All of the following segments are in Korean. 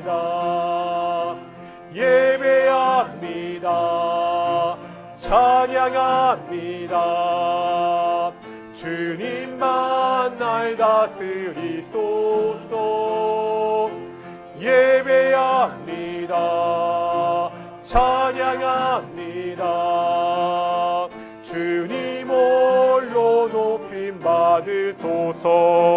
예배합니다. 예배합니다. 찬양합니다. 주님만 날 다스리소서. 예배합니다. 찬양합니다. 주님 홀로 높임 받으소서.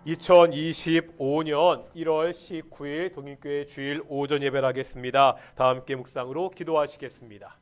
2025년 1월 19일 동인교회 주일 오전 예배를 하겠습니다. 다 함께 묵상으로 기도하시겠습니다.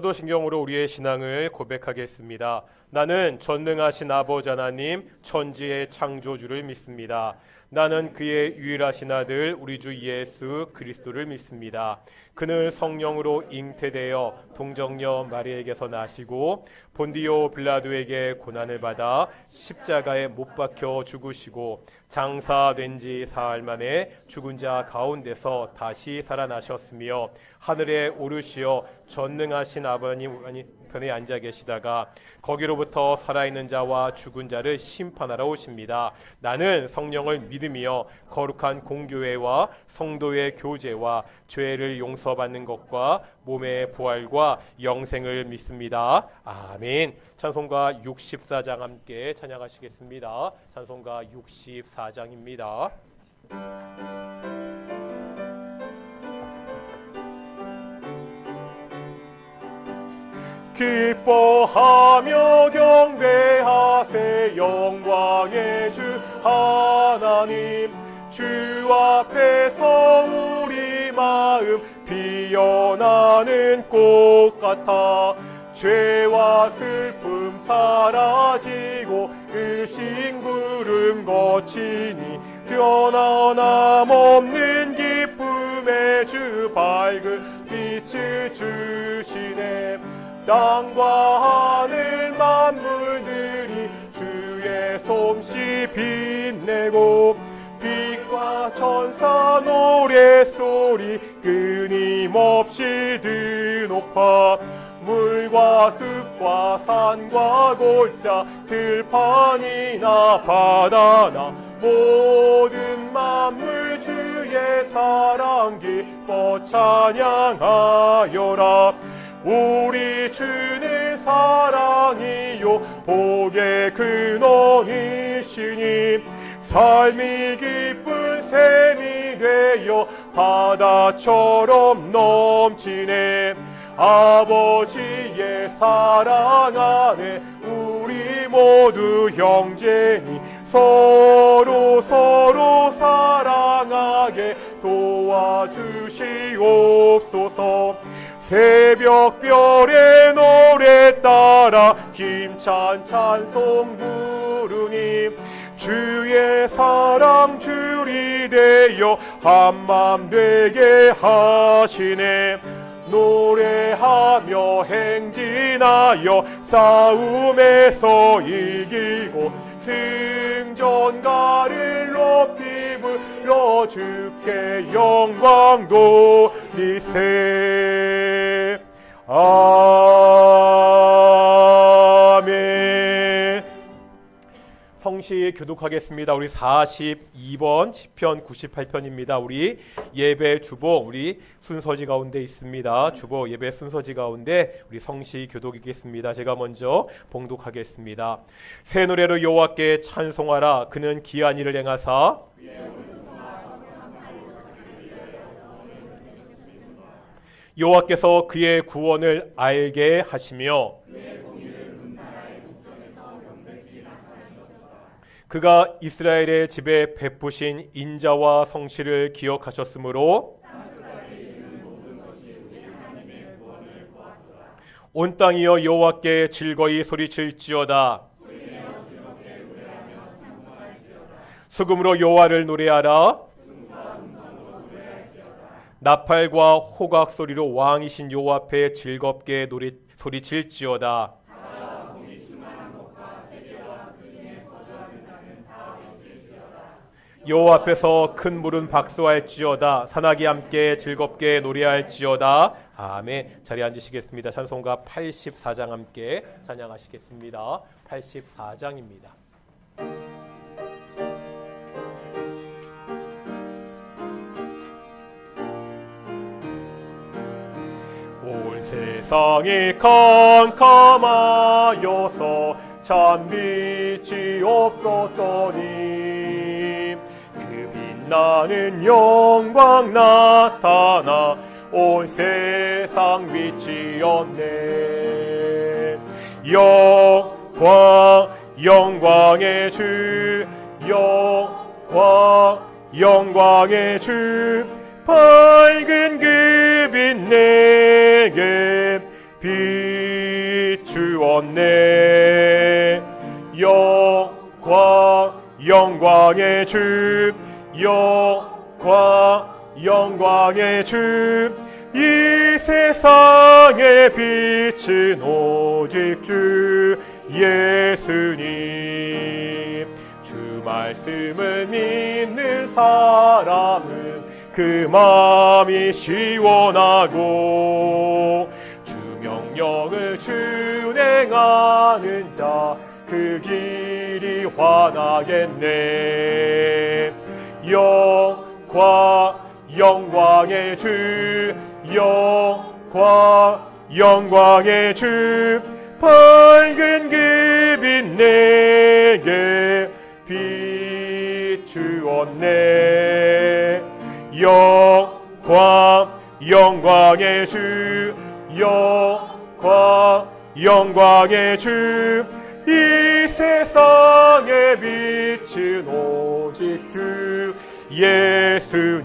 사도신경으로 우리의 신앙을 고백하겠습니다. 나는 전능하신 아버지 하나님 천지의 창조주를 믿습니다. 나는 그의 유일하신 아들 우리 주 예수 그리스도를 믿습니다. 그는 성령으로 잉태되어 동정녀 마리아에게서 나시고 본디오 빌라도에게 고난을 받아 십자가에 못 박혀 죽으시고 장사된 지 사흘 만에 죽은 자 가운데서 다시 살아나셨으며 하늘에 오르시어 전능하신 아버님 편에 앉아 계시다가 거기로부터 살아있는 자와 죽은 자를 심판하러 오십니다. 나는 성령을 믿으며 거룩한 공교회와 성도의 교제와 죄를 용서받는 것과 몸의 부활과 영생을 믿습니다. 아멘. 찬송가 64장 함께 찬양하시겠습니다. 찬송가 64장입니다. 기뻐하며 경배하세 영광의 주 하나님. 주 앞에서 우리 마음 피어나는 꽃 같아 죄와 슬픔 사라지고 의식 부름 거치니 변함없는 기쁨의 주 밝은 빛을 주시네. 땅과 하늘 만물들이 주의 솜씨 빛내고 빛과 천사 노래소리 끊임없이 드높아 물과 숲과 산과 골짜 들판이나 바다나 모든 만물 주의 사랑 기뻐 찬양하여라. 우리 주는 사랑이요 복의 근원이시니 삶이 기쁜 샘이 되어 바다처럼 넘치네. 아버지의 사랑 안에 우리 모두 형제니 서로 사랑하게 도와주시옵소서. 새벽별의 노래 따라 힘찬 찬송 부르니 주의 사랑 줄이 되어 한맘 되게 하시네. 노래하며 행진하여 싸움에서 이기고 승전가를 높이 불러 주께 영광 돌리세. 아멘. 성시 교독하겠습니다. 우리 42번 시편 98편입니다. 우리 예배 주보 우리 순서지 가운데 있습니다. 주보 예배 순서지 가운데 우리 성시 교독이겠습니다. 제가 먼저 봉독하겠습니다. 새 노래로 여호와께 찬송하라. 그는 기한 일을 행하사 여호와께서 그의 구원을 알게 하시며 그가 이스라엘의 집에 베푸신 인자와 성실을 기억하셨으므로 온 땅이여 여호와께 즐거이 소리칠지어다. 수금으로 여호와를 노래하라. 나팔과 호각 소리로 왕이신 여호와 앞에 즐겁게 소리칠지어다. 여호와 앞에서 큰 물은 박수할지어다. 산악이 함께 즐겁게 노래할지어다. 아멘. 자리에 앉으시겠습니다. 찬송가 84장 함께 찬양하시겠습니다. 84장입니다. 온 세상이 캄캄하여서 참 빛이 없었더니 그 빛나는 영광 나타나 온 세상 빛이었네. 영광의 주, 영광의 주, 밝은 그 빛 내게 비추었네. 영광의 주, 영광의 주, 이 세상의 빛은 오직 주 예수님. 주 말씀을 믿는 사람은 그 마음이 시원하고 주 명령을 준행하는 자 그 길이 환하겠네. 영광의 주, 영광의 주, 밝은 그 빛 내게 비추었네. 영광의 주, 영광의 주, 이 세상의 빛은 오직 주 예수님.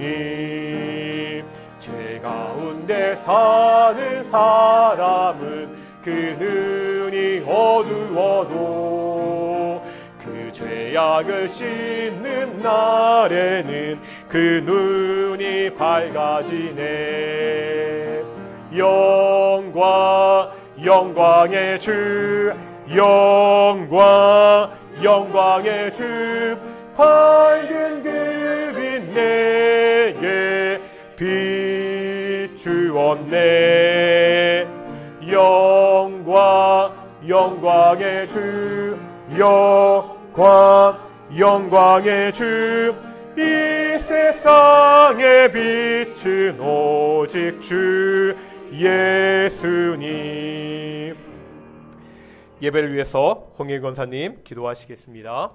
죄 가운데 사는 사람은 그 눈이 어두워도 그 죄악을 씻는 날에는 그 눈이 밝아지네. 영광의 주, 영광의 주, 밝은 그 빛 내게 비추었네. 영광의 주, 영광의 주, 이 세상의 빛은 오직 주 예수님. 예배를 위해서 홍일 권사님 기도하시겠습니다.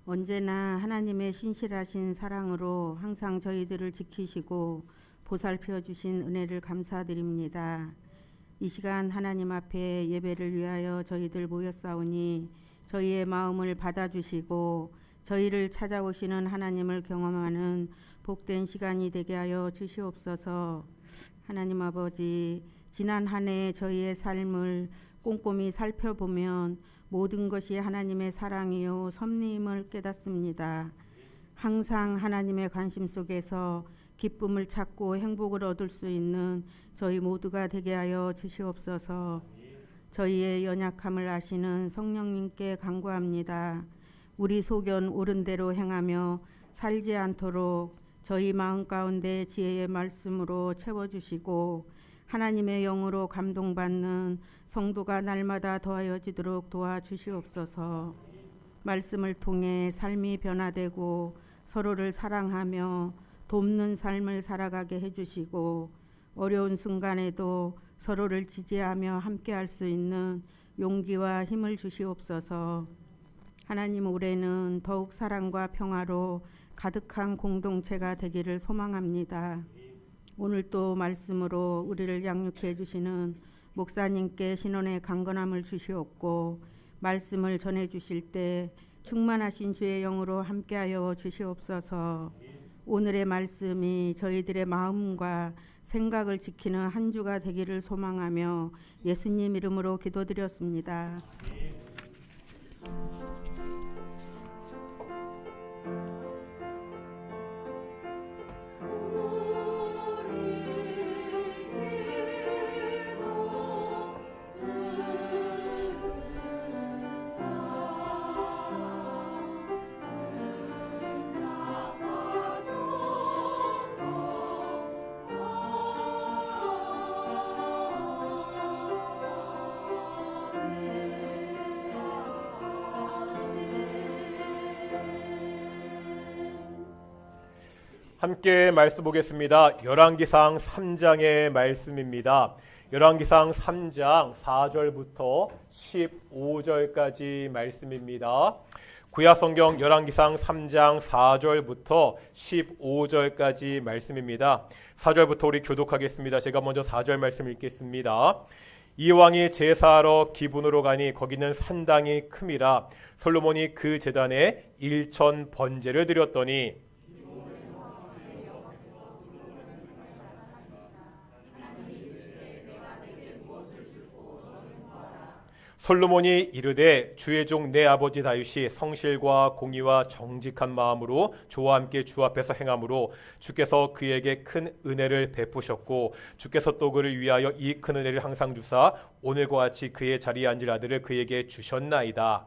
언제나 하나님의 신실하신 사랑으로 항상 저희들을 지키시고 보살펴 주신 은혜를 감사드립니다. 이 시간 하나님 앞에 예배를 위하여 저희들 모였사오니 저희의 마음을 받아주시고 저희를 찾아오시는 하나님을 경험하는 복된 시간이 되게 하여 주시옵소서. 하나님 아버지, 지난 한 해 저희의 삶을 꼼꼼히 살펴보면 모든 것이 하나님의 사랑이요 섭리임을 깨닫습니다. 항상 하나님의 관심 속에서 기쁨을 찾고 행복을 얻을 수 있는 저희 모두가 되게 하여 주시옵소서. 저희의 연약함을 아시는 성령님께 간구합니다. 우리 소견 옳은 대로 행하며 살지 않도록 저희 마음 가운데 지혜의 말씀으로 채워주시고 하나님의 영으로 감동받는 성도가 날마다 더하여지도록 도와주시옵소서. 말씀을 통해 삶이 변화되고 서로를 사랑하며 돕는 삶을 살아가게 해주시고 어려운 순간에도 서로를 지지하며 함께할 수 있는 용기와 힘을 주시옵소서. 하나님, 올해는 더욱 사랑과 평화로 가득한 공동체가 되기를 소망합니다. 오늘 또 말씀으로 우리를 양육해 해주시는 목사님께 신원의 강건함을 주시옵고 말씀을 전해 주실 때 충만하신 주의 영으로 함께하여 주시옵소서. 오늘의 말씀이 저희들의 마음과 생각을 지키는 한 주가 되기를 소망하며 예수님 이름으로 기도드렸습니다. 함께 말씀 보겠습니다. 열왕기상 3장의 말씀입니다. 열왕기상 3장 4절부터 15절까지 말씀입니다. 구약성경 열왕기상 3장 4절부터 15절까지 말씀입니다. 4절부터 우리 교독하겠습니다. 제가 먼저 4절 말씀 읽겠습니다. 이 왕이 제사하러 기분으로 가니 거기는 산당이 큼이라. 솔로몬이 그 제단에 1천 번제를 드렸더니 솔로몬이 이르되 주의 종 내 아버지 다윗이 성실과 공의와 정직한 마음으로 주와 함께 주 앞에서 행함으로 주께서 그에게 큰 은혜를 베푸셨고 주께서 또 그를 위하여 이 큰 은혜를 항상 주사 오늘과 같이 그의 자리에 앉을 아들을 그에게 주셨나이다.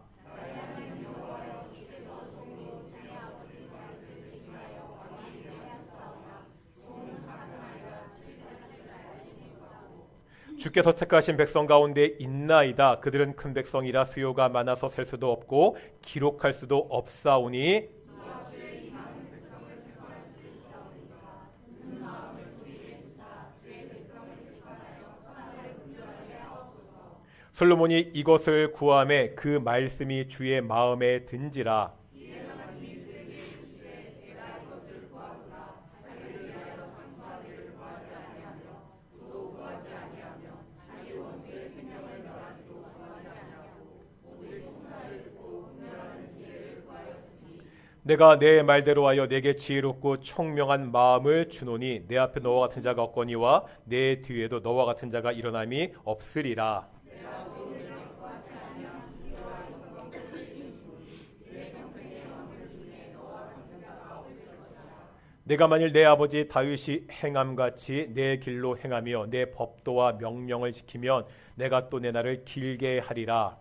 주께서 택하신 백성 가운데 있나이다. 그들은 큰 백성이라 수요가 많아서 셀 수도 없고 기록할 수도 없사오니 솔로몬이 이것을 구하매 그 말씀이 주의 마음에 든지라. 내가 내 말대로 하여 내게 지혜롭고 총명한 마음을 주노니 내 앞에 너와 같은 자가 없거니와 내 뒤에도 너와 같은 자가 일어남이 없으리라. 내가 만일 내 아버지 다윗이 행함같이 내 길로 행하며 내 법도와 명령을 지키면 내가 또 내 날을 길게 하리라.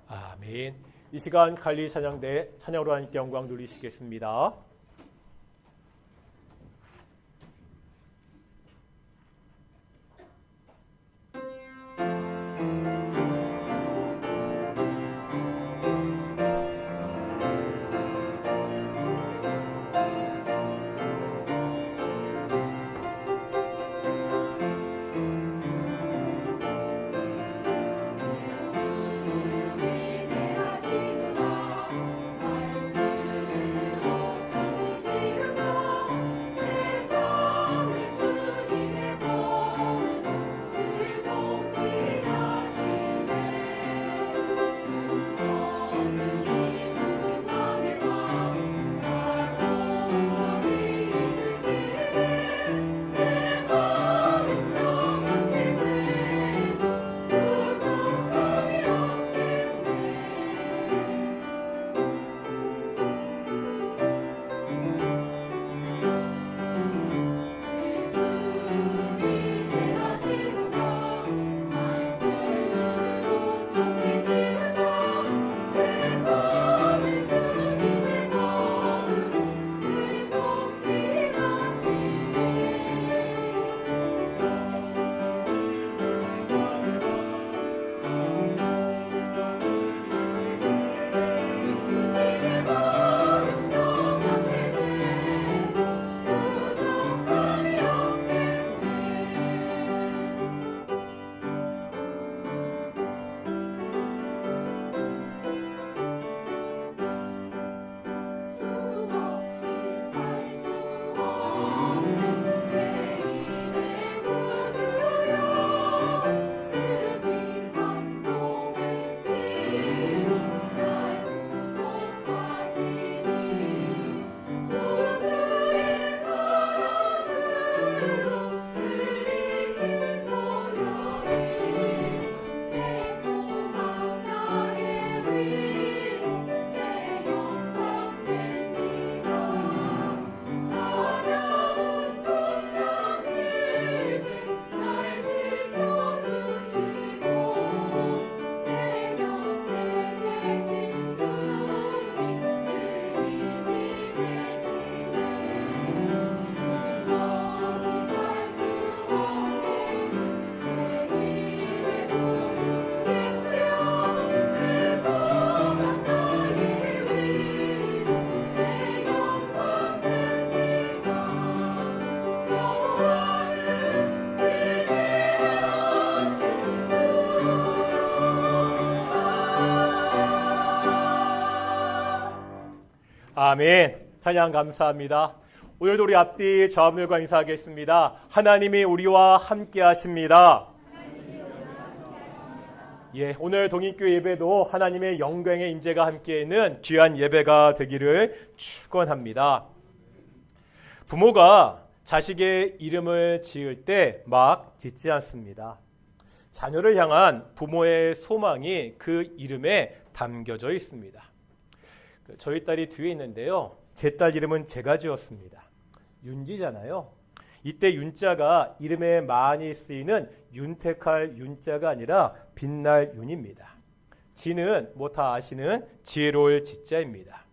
아멘. 이 시간 갈리 찬양대 찬양으로 하나님께 영광 돌리시겠습니다. 아멘. 찬양 감사합니다. 오늘도 우리 앞뒤 저하들과 인사하겠습니다. 하나님이 우리와 함께 하십니다. 예, 오늘 동인교회 예배도 하나님의 영광의 임재가 함께 있는 귀한 예배가 되기를 축원합니다. 부모가 자식의 이름을 지을 때 막 짓지 않습니다. 자녀를 향한 부모의 소망이 그 이름에 담겨져 있습니다. 저희 딸이 뒤에 있는데요. 제 딸 이름은 제가 지었습니다. 윤지잖아요. 이때 윤자가 이름에 많이 쓰이는 윤택할 윤자가 아니라 빛날 윤입니다. 지는 뭐 다 아시는 지혜로울 지자입니다.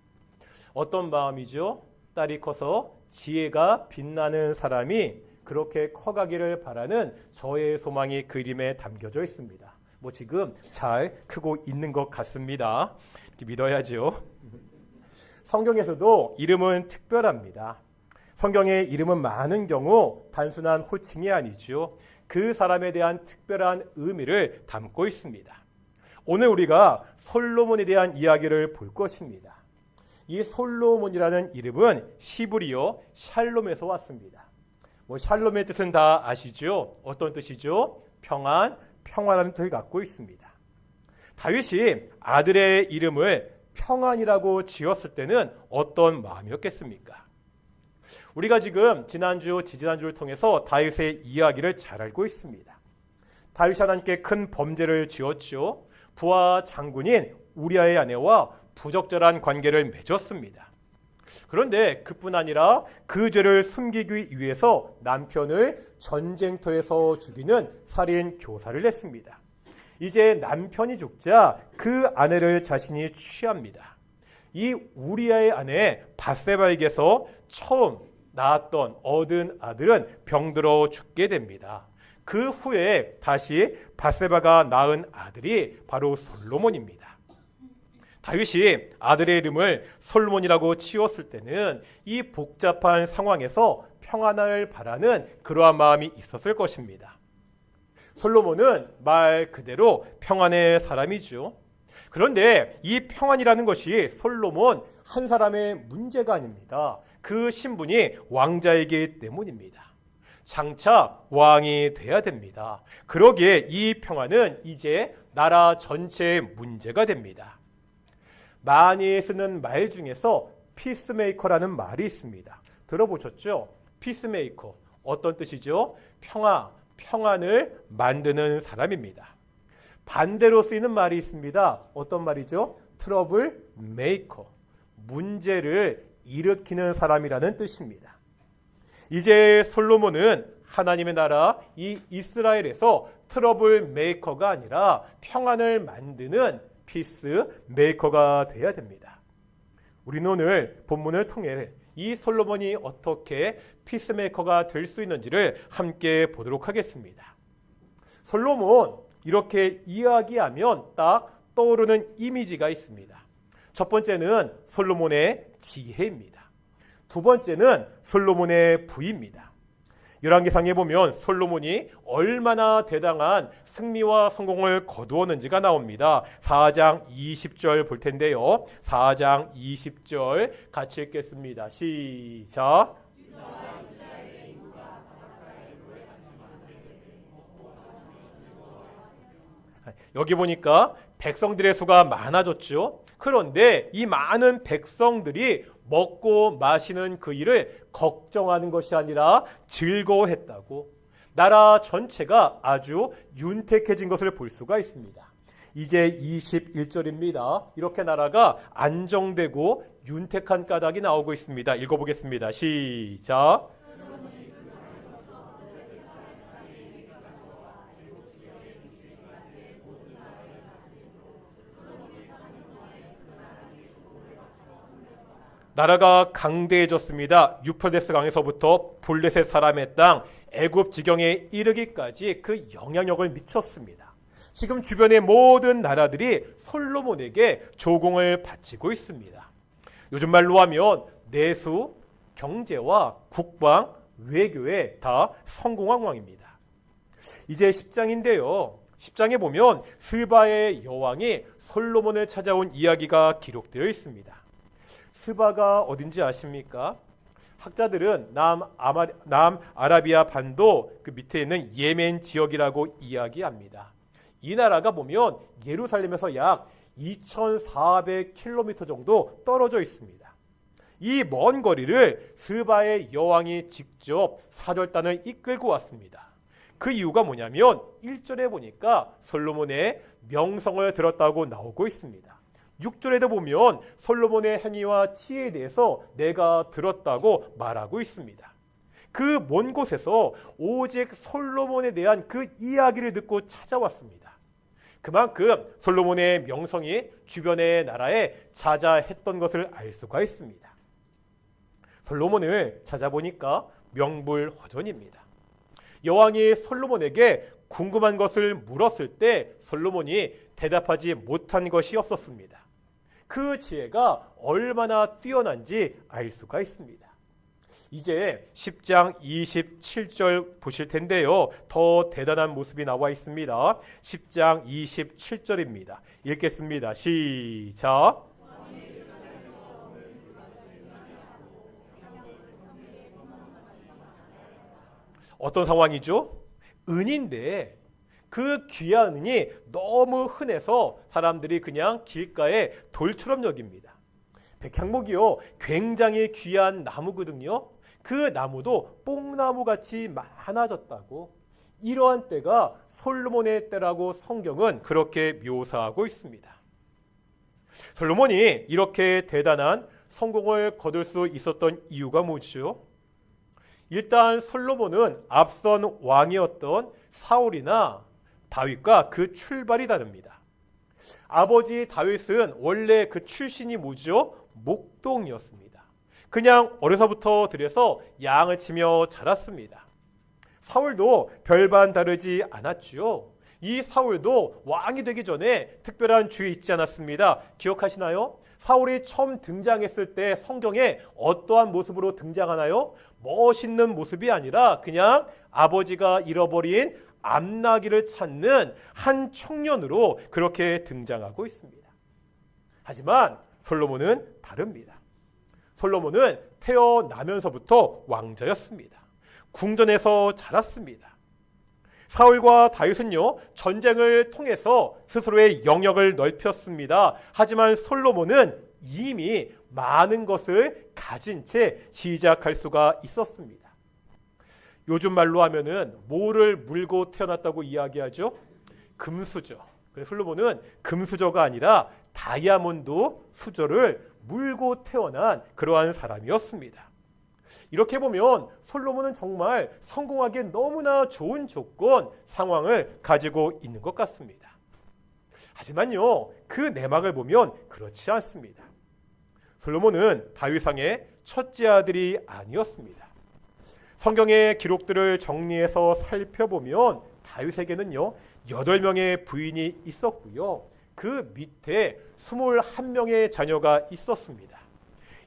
어떤 마음이죠? 딸이 커서 지혜가 빛나는 사람이 그렇게 커가기를 바라는 저의 소망이 그 이름에 담겨져 있습니다. 뭐 지금 잘 크고 있는 것 같습니다. 이렇게 믿어야죠. 성경에서도 이름은 특별합니다. 성경의 이름은 많은 경우 단순한 호칭이 아니죠. 그 사람에 대한 특별한 의미를 담고 있습니다. 오늘 우리가 솔로몬에 대한 이야기를 볼 것입니다. 이 솔로몬이라는 이름은 히브리어 샬롬에서 왔습니다. 뭐 샬롬의 뜻은 다 아시죠? 어떤 뜻이죠? 평안, 평화라는 뜻을 갖고 있습니다. 다윗이 아들의 이름을 평안이라고 지었을 때는 어떤 마음이었겠습니까? 우리가 지금 지난주, 지지난주를 통해서 다윗의 이야기를 잘 알고 있습니다. 다윗이 하나님께 큰 범죄를 지었죠. 부하 장군인 우리아의 아내와 부적절한 관계를 맺었습니다. 그런데 그뿐 아니라 그 죄를 숨기기 위해서 남편을 전쟁터에서 죽이는 살인 교사를 했습니다. 이제 남편이 죽자 그 아내를 자신이 취합니다. 이 우리아의 아내 밧세바에게서 처음 얻은 아들은 병들어 죽게 됩니다. 그 후에 다시 밧세바가 낳은 아들이 바로 솔로몬입니다. 다윗이 아들의 이름을 솔로몬이라고 지었을 때는 이 복잡한 상황에서 평안을 바라는 그러한 마음이 있었을 것입니다. 솔로몬은 말 그대로 평안의 사람이죠. 그런데 이 평안이라는 것이 솔로몬 한 사람의 문제가 아닙니다. 그 신분이 왕자이기 때문입니다. 장차 왕이 돼야 됩니다. 그러기에 이 평안은 이제 나라 전체의 문제가 됩니다. 많이 쓰는 말 중에서 피스메이커라는 말이 있습니다. 들어보셨죠? 피스메이커 어떤 뜻이죠? 평안을 만드는 사람입니다. 반대로 쓰이는 말이 있습니다. 어떤 말이죠? 트러블 메이커, 문제를 일으키는 사람이라는 뜻입니다. 이제 솔로몬은 하나님의 나라 이 이스라엘에서 트러블 메이커가 아니라 평안을 만드는 피스 메이커가 돼야 됩니다. 우리는 오늘 본문을 통해 이 솔로몬이 어떻게 피스 메이커가 될 수 있는지를 함께 보도록 하겠습니다. 솔로몬 이렇게 이야기하면 딱 떠오르는 이미지가 있습니다. 첫 번째는 솔로몬의 지혜입니다. 두 번째는 솔로몬의 부입니다. 열왕기상에 보면 솔로몬이 얼마나 대단한 승리와 성공을 거두었는지가 나옵니다. 4장 20절 볼 텐데요. 4장 20절 같이 읽겠습니다. 시작. 여기 보니까 백성들의 수가 많아졌죠. 그런데 이 많은 백성들이 먹고 마시는 그 일을 걱정하는 것이 아니라 즐거워했다고. 나라 전체가 아주 윤택해진 것을 볼 수가 있습니다. 이제 21절입니다. 이렇게 나라가 안정되고 윤택한 까닭이 나오고 있습니다. 읽어보겠습니다. 시작. 나라가 강대해졌습니다. 유프라데스 강에서부터 블레셋 사람의 땅 애굽 지경에 이르기까지 그 영향력을 미쳤습니다. 지금 주변의 모든 나라들이 솔로몬에게 조공을 바치고 있습니다. 요즘 말로 하면 내수, 경제와 국방, 외교에 다 성공한 왕입니다. 이제 10장인데요. 10장에 보면 스바의 여왕이 솔로몬을 찾아온 이야기가 기록되어 있습니다. 스바가 어딘지 아십니까? 학자들은 남아라비아 반도 그 밑에 있는 예멘 지역이라고 이야기합니다. 이 나라가 보면 예루살렘에서 약 2,400km 정도 떨어져 있습니다. 이 먼 거리를 스바의 여왕이 직접 사절단을 이끌고 왔습니다. 그 이유가 뭐냐면 1절에 보니까 솔로몬의 명성을 들었다고 나오고 있습니다. 6절에도 보면 솔로몬의 행위와 지혜에 대해서 내가 들었다고 말하고 있습니다. 그 먼 곳에서 오직 솔로몬에 대한 그 이야기를 듣고 찾아왔습니다. 그만큼 솔로몬의 명성이 주변의 나라에 자자했던 것을 알 수가 있습니다. 솔로몬을 찾아보니까 명불허전입니다. 여왕이 솔로몬에게 궁금한 것을 물었을 때 솔로몬이 대답하지 못한 것이 없었습니다. 그 지혜가 얼마나 뛰어난지 알 수가 있습니다. 이제 10장 27절 보실 텐데요. 더 대단한 모습이 나와 있습니다. 10장 27절입니다. 읽겠습니다. 시작. 어떤 상황이죠? 은인데 그 귀한 은이 너무 흔해서 사람들이 그냥 길가에 돌처럼 여깁니다. 백향목이요, 굉장히 귀한 나무거든요. 그 나무도 뽕나무같이 많아졌다고, 이러한 때가 솔로몬의 때라고 성경은 그렇게 묘사하고 있습니다. 솔로몬이 이렇게 대단한 성공을 거둘 수 있었던 이유가 뭐죠? 일단 솔로몬은 앞선 왕이었던 사울이나 다윗과 그 출발이 다릅니다. 아버지 다윗은 원래 그 출신이 뭐죠? 목동이었습니다. 그냥 어려서부터 들여서 양을 치며 자랐습니다. 사울도 별반 다르지 않았죠. 이 사울도 왕이 되기 전에 특별한 주에 있지 않았습니다. 기억하시나요? 사울이 처음 등장했을 때 성경에 어떠한 모습으로 등장하나요? 멋있는 모습이 아니라 그냥 아버지가 잃어버린 암나기를 찾는 한 청년으로 그렇게 등장하고 있습니다. 하지만 솔로몬은 다릅니다. 솔로몬은 태어나면서부터 왕자였습니다. 궁전에서 자랐습니다. 사울과 다윗은요, 전쟁을 통해서 스스로의 영역을 넓혔습니다. 하지만 솔로몬은 이미 많은 것을 가진 채 시작할 수가 있었습니다. 요즘 말로 하면은 뭐를 물고 태어났다고 이야기하죠? 금수저. 그래서 솔로몬은 금수저가 아니라 다이아몬드 수저를 물고 태어난 그러한 사람이었습니다. 이렇게 보면 솔로몬은 정말 성공하기에 너무나 좋은 조건, 상황을 가지고 있는 것 같습니다. 하지만요, 그 내막을 보면 그렇지 않습니다. 솔로몬은 다윗왕의 첫째 아들이 아니었습니다. 성경의 기록들을 정리해서 살펴보면 다윗에게는요 8명의 부인이 있었고요, 그 밑에 21명의 자녀가 있었습니다.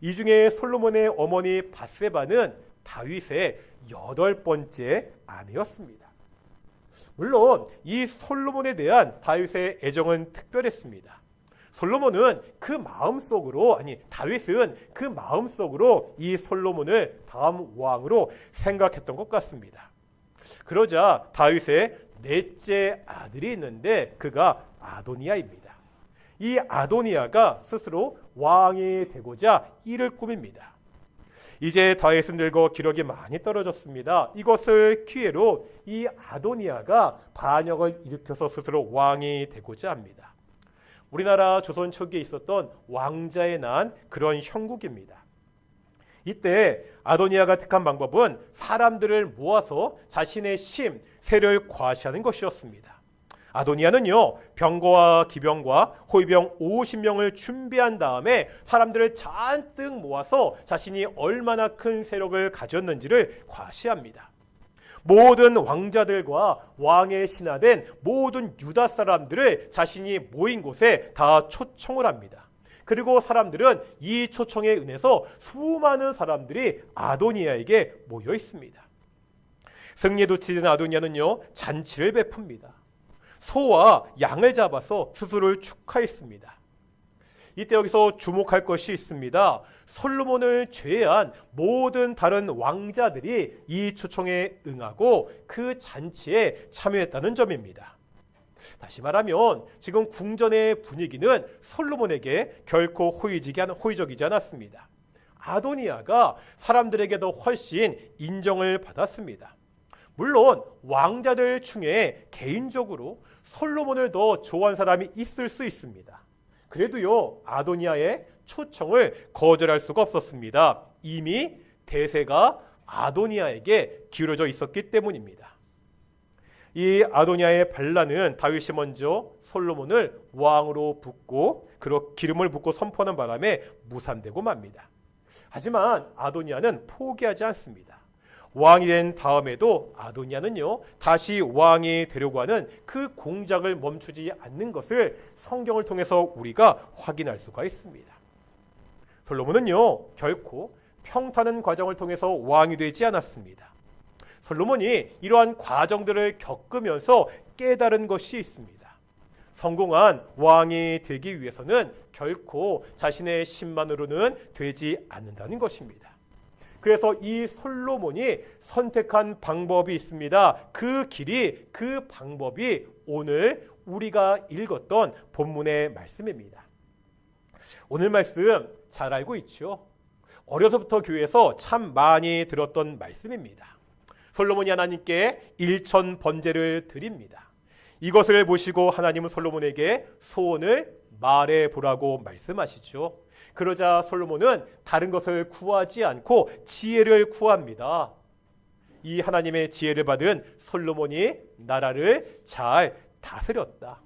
이 중에 솔로몬의 어머니 밧세바는 다윗의 8번째 아내였습니다. 물론 이 솔로몬에 대한 다윗의 애정은 특별했습니다. 솔로몬은 그 마음속으로, 다윗은 그 마음속으로 이 솔로몬을 다음 왕으로 생각했던 것 같습니다. 그러자 다윗의 넷째 아들이 있는데 그가 아도니아입니다. 이 아도니아가 스스로 왕이 되고자 이를 꾸밉니다. 이제 다윗은 늙어 기력이 많이 떨어졌습니다. 이것을 기회로 이 아도니아가 반역을 일으켜서 스스로 왕이 되고자 합니다. 우리나라 조선 초기에 있었던 왕자의 난 그런 형국입니다. 이때 아도니아가 택한 방법은 사람들을 모아서 자신의 심, 세를 과시하는 것이었습니다. 아도니아는요, 병거와 기병과 호위병 50명을 준비한 다음에 사람들을 잔뜩 모아서 자신이 얼마나 큰 세력을 가졌는지를 과시합니다. 모든 왕자들과 왕에 신하된 모든 유다 사람들을 자신이 모인 곳에 다 초청을 합니다. 그리고 사람들은 이 초청에 은해서 수많은 사람들이 아도니아에게 모여 있습니다. 승리에 도취된 아도니아는요, 잔치를 베풉니다. 소와 양을 잡아서 스스로를 축하했습니다. 이때 여기서 주목할 것이 있습니다. 솔로몬을 제외한 모든 다른 왕자들이 이 초청에 응하고 그 잔치에 참여했다는 점입니다. 다시 말하면 지금 궁전의 분위기는 솔로몬에게 결코 호의적이지 않았습니다. 아도니아가 사람들에게도 훨씬 인정을 받았습니다. 물론 왕자들 중에 개인적으로 솔로몬을 더 좋아하는 사람이 있을 수 있습니다. 그래도요, 아도니아의 초청을 거절할 수가 없었습니다. 이미 대세가 아도니아에게 기울어져 있었기 때문입니다. 이 아도니아의 반란은 다윗이 먼저 솔로몬을 왕으로 붓고 기름을 붓고 선포하는 바람에 무산되고 맙니다. 하지만 아도니아는 포기하지 않습니다. 왕이 된 다음에도 아도니아는요, 다시 왕이 되려고 하는 그 공작을 멈추지 않는 것을 성경을 통해서 우리가 확인할 수가 있습니다. 솔로몬은요, 결코 평탄한 과정을 통해서 왕이 되지 않았습니다. 솔로몬이 이러한 과정들을 겪으면서 깨달은 것이 있습니다. 성공한 왕이 되기 위해서는 결코 자신의 힘만으로는 되지 않는다는 것입니다. 그래서 이 솔로몬이 선택한 방법이 있습니다. 그 길이, 그 방법이 오늘 우리가 읽었던 본문의 말씀입니다. 오늘 말씀 잘 알고 있죠? 어려서부터 교회에서 참 많이 들었던 말씀입니다. 솔로몬이 하나님께 1000번제를 드립니다. 이것을 보시고 하나님은 솔로몬에게 소원을 말해보라고 말씀하시죠. 그러자 솔로몬은 다른 것을 구하지 않고 지혜를 구합니다. 이 하나님의 지혜를 받은 솔로몬이 나라를 잘 다스렸다.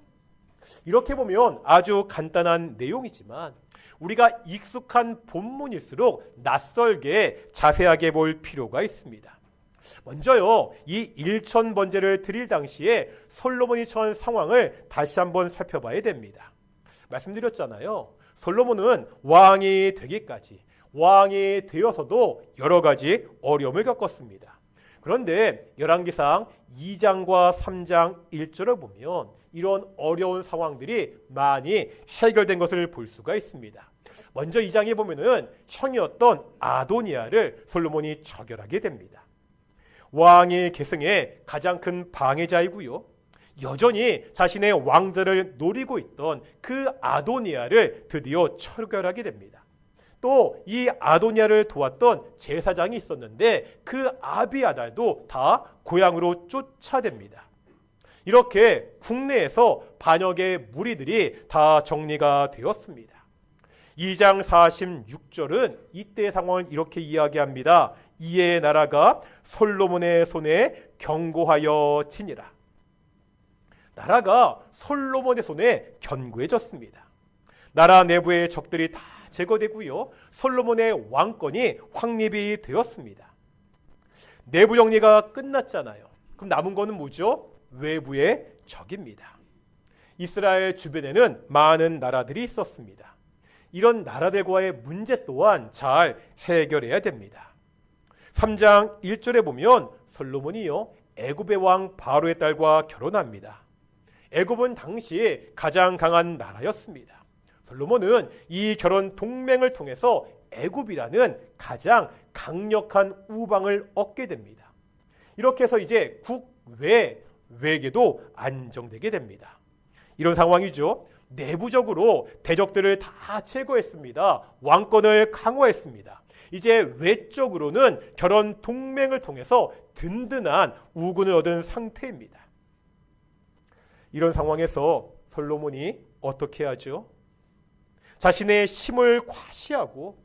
이렇게 보면 아주 간단한 내용이지만 우리가 익숙한 본문일수록 낯설게 자세하게 볼 필요가 있습니다. 먼저요, 이 1000번제를 드릴 당시에 솔로몬이 처한 상황을 다시 한번 살펴봐야 됩니다. 말씀드렸잖아요. 솔로몬은 왕이 되기까지, 왕이 되어서도 여러 가지 어려움을 겪었습니다. 그런데 열왕기상 2장과 3장 1절을 보면 이런 어려운 상황들이 많이 해결된 것을 볼 수가 있습니다. 먼저 2장에 보면은 형이었던 아도니아를 솔로몬이 처결하게 됩니다. 왕의 계승의 가장 큰 방해자이고요, 여전히 자신의 왕자를 노리고 있던 그 아도니아를 드디어 처결하게 됩니다. 또 이 아도니아를 도왔던 제사장이 있었는데 그 아비아달도 다 고향으로 쫓아냅니다. 이렇게 국내에서 반역의 무리들이 다 정리가 되었습니다. 2장 46절은 이때의 상황을 이렇게 이야기합니다. 이에 나라가 솔로몬의 손에 견고하여 지니라. 나라가 솔로몬의 손에 견고해졌습니다. 나라 내부의 적들이 다 제거되고요, 솔로몬의 왕권이 확립이 되었습니다. 내부 정리가 끝났잖아요. 그럼 남은 거는 뭐죠? 외부의 적입니다. 이스라엘 주변에는 많은 나라들이 있었습니다. 이런 나라들과의 문제 또한 잘 해결해야 됩니다. 3장 1절에 보면 솔로몬이요, 애굽의 왕 바로의 딸과 결혼합니다. 애굽은 당시 가장 강한 나라였습니다. 솔로몬은 이 결혼 동맹을 통해서 애굽이라는 가장 강력한 우방을 얻게 됩니다. 이렇게 해서 이제 국외 외계도 안정되게 됩니다. 이런 상황이죠. 내부적으로 대적들을 다 제거했습니다. 왕권을 강화했습니다. 이제 외적으로는 결혼 동맹을 통해서 든든한 우군을 얻은 상태입니다. 이런 상황에서 솔로몬이 어떻게 하죠? 자신의 힘을 과시하고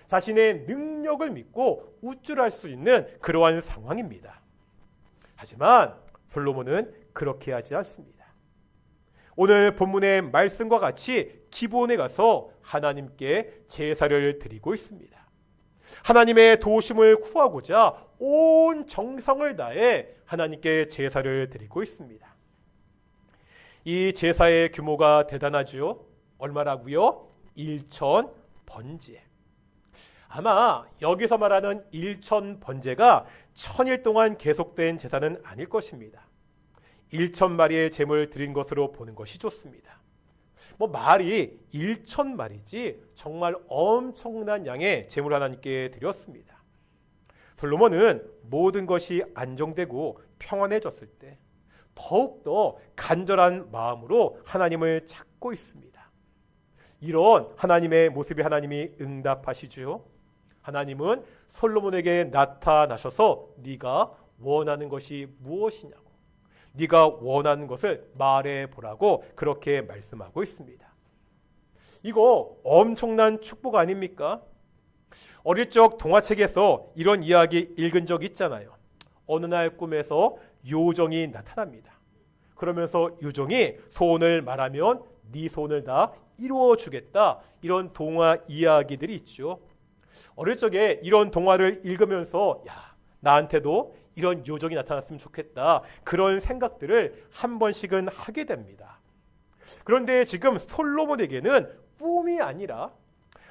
자신의 능력을 믿고 우쭐할 수 있는 그러한 상황입니다. 하지만 솔로몬은 그렇게 하지 않습니다. 오늘 본문의 말씀과 같이 기브온에 가서 하나님께 제사를 드리고 있습니다. 하나님의 도우심을 구하고자 온 정성을 다해 하나님께 제사를 드리고 있습니다. 이 제사의 규모가 대단하죠. 얼마라고요? 1000번제. 아마 여기서 말하는 1000번제가 1000일 동안 계속된 제사는 아닐 것입니다. 1000마리의 제물 드린 것으로 보는 것이 좋습니다. 말이 1,000마리지 정말 엄청난 양의 제물을 하나님께 드렸습니다. 솔로몬은 모든 것이 안정되고 평안해졌을 때 더욱더 간절한 마음으로 하나님을 찾고 있습니다. 이런 하나님의 모습에 하나님이 응답하시죠. 하나님은 솔로몬에게 나타나셔서 네가 원하는 것이 무엇이냐고, 네가 원하는 것을 말해보라고 그렇게 말씀하고 있습니다. 이거 엄청난 축복 아닙니까? 어릴 적 동화책에서 이런 이야기 읽은 적 있잖아요. 어느 날 꿈에서 요정이 나타납니다. 그러면서 요정이 소원을 말하면 네 소원을 다 이루어 주겠다, 이런 동화 이야기들이 있죠. 어릴 적에 이런 동화를 읽으면서 나한테도 이런 요정이 나타났으면 좋겠다, 그런 생각들을 한 번씩은 하게 됩니다. 그런데 지금 솔로몬에게는 꿈이 아니라,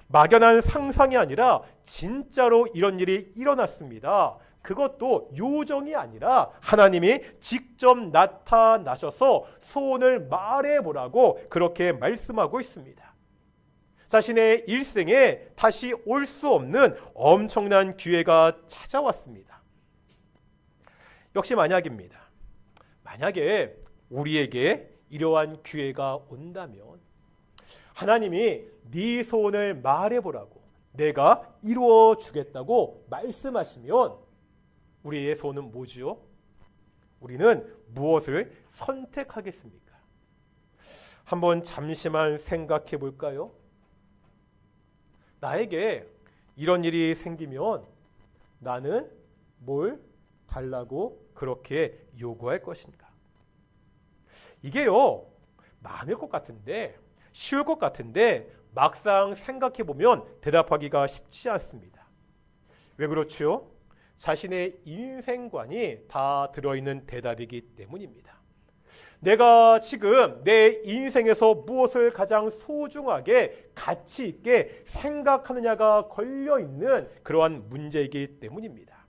막연한 상상이 아니라 진짜로 이런 일이 일어났습니다. 그것도 요정이 아니라 하나님이 직접 나타나셔서 소원을 말해보라고 그렇게 말씀하고 있습니다. 자신의 일생에 다시 올 수 없는 엄청난 기회가 찾아왔습니다. 역시 만약입니다. 만약에 우리에게 이러한 기회가 온다면 하나님이 네 소원을 말해보라고 내가 이루어 주겠다고 말씀하시면 우리의 소원은 뭐지요? 우리는 무엇을 선택하겠습니까? 한번 잠시만 생각해 볼까요? 나에게 이런 일이 생기면 나는 뭘 달라고 그렇게 요구할 것인가? 이게요, 많을 것 같은데, 쉬울 것 같은데 막상 생각해 보면 대답하기가 쉽지 않습니다. 왜 그렇죠? 자신의 인생관이 다 들어있는 대답이기 때문입니다. 내가 지금 내 인생에서 무엇을 가장 소중하게 가치 있게 생각하느냐가 걸려있는 그러한 문제이기 때문입니다.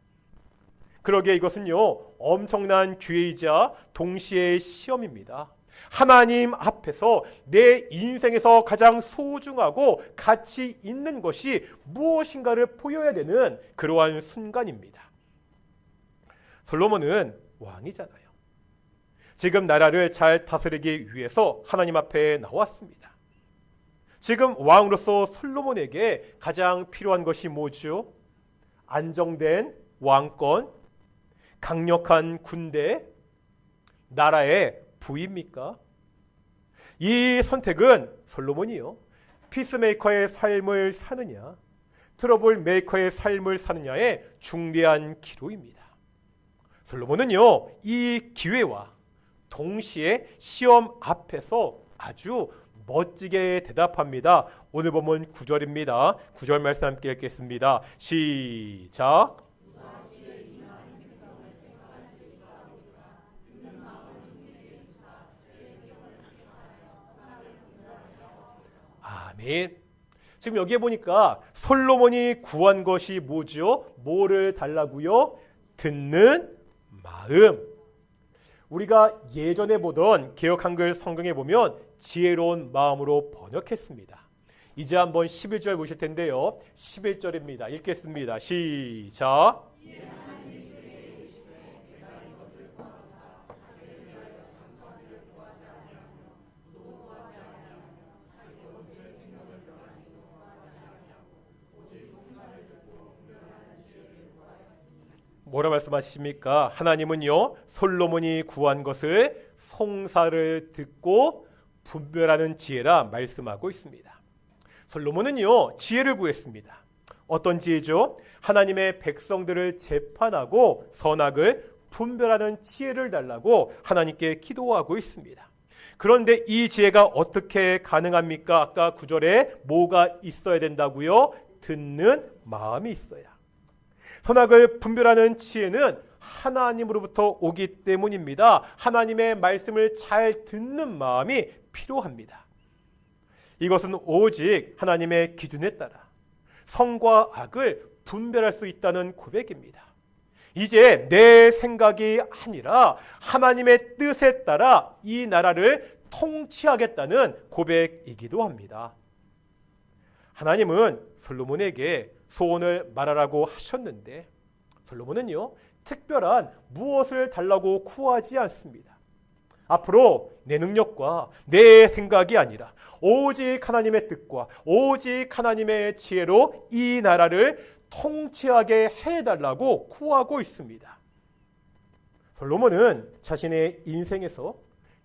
그러기에 이것은요, 엄청난 기회이자 동시에 시험입니다. 하나님 앞에서 내 인생에서 가장 소중하고 가치 있는 것이 무엇인가를 보여야 되는 그러한 순간입니다. 솔로몬은 왕이잖아요. 지금 나라를 잘 다스리기 위해서 하나님 앞에 나왔습니다. 지금 왕으로서 솔로몬에게 가장 필요한 것이 뭐죠? 안정된 왕권, 강력한 군대, 나라의 부입니까? 이 선택은 솔로몬이요, 피스메이커의 삶을 사느냐, 트러블 메이커의 삶을 사느냐의 중대한 기로입니다. 솔로몬은요, 이 기회와 동시에 시험 앞에서 아주 멋지게 대답합니다. 오늘 본문 9절입니다. 9절 말씀 함께 읽겠습니다. 시작. 아멘. 지금 여기에 보니까 솔로몬이 구한 것이 뭐죠? 뭐를 달라고요? 듣는 마음. 우리가 예전에 보던 개역 한글 성경에 보면 지혜로운 마음으로 번역했습니다. 이제 한번 11절 보실 텐데요. 11절입니다. 읽겠습니다. 시작. 뭐라 말씀하십니까? 하나님은요, 솔로몬이 구한 것을 송사를 듣고 분별하는 지혜라 말씀하고 있습니다. 솔로몬은요, 지혜를 구했습니다. 어떤 지혜죠? 하나님의 백성들을 재판하고 선악을 분별하는 지혜를 달라고 하나님께 기도하고 있습니다. 그런데 이 지혜가 어떻게 가능합니까? 아까 9절에 뭐가 있어야 된다고요? 듣는 마음이 있어야. 선악을 분별하는 지혜는 하나님으로부터 오기 때문입니다. 하나님의 말씀을 잘 듣는 마음이 필요합니다. 이것은 오직 하나님의 기준에 따라 선과 악을 분별할 수 있다는 고백입니다. 이제 내 생각이 아니라 하나님의 뜻에 따라 이 나라를 통치하겠다는 고백이기도 합니다. 하나님은 솔로몬에게 소원을 말하라고 하셨는데 솔로몬은요, 특별한 무엇을 달라고 구하지 않습니다. 앞으로 내 능력과 내 생각이 아니라 오직 하나님의 뜻과 오직 하나님의 지혜로 이 나라를 통치하게 해달라고 구하고 있습니다. 솔로몬은 자신의 인생에서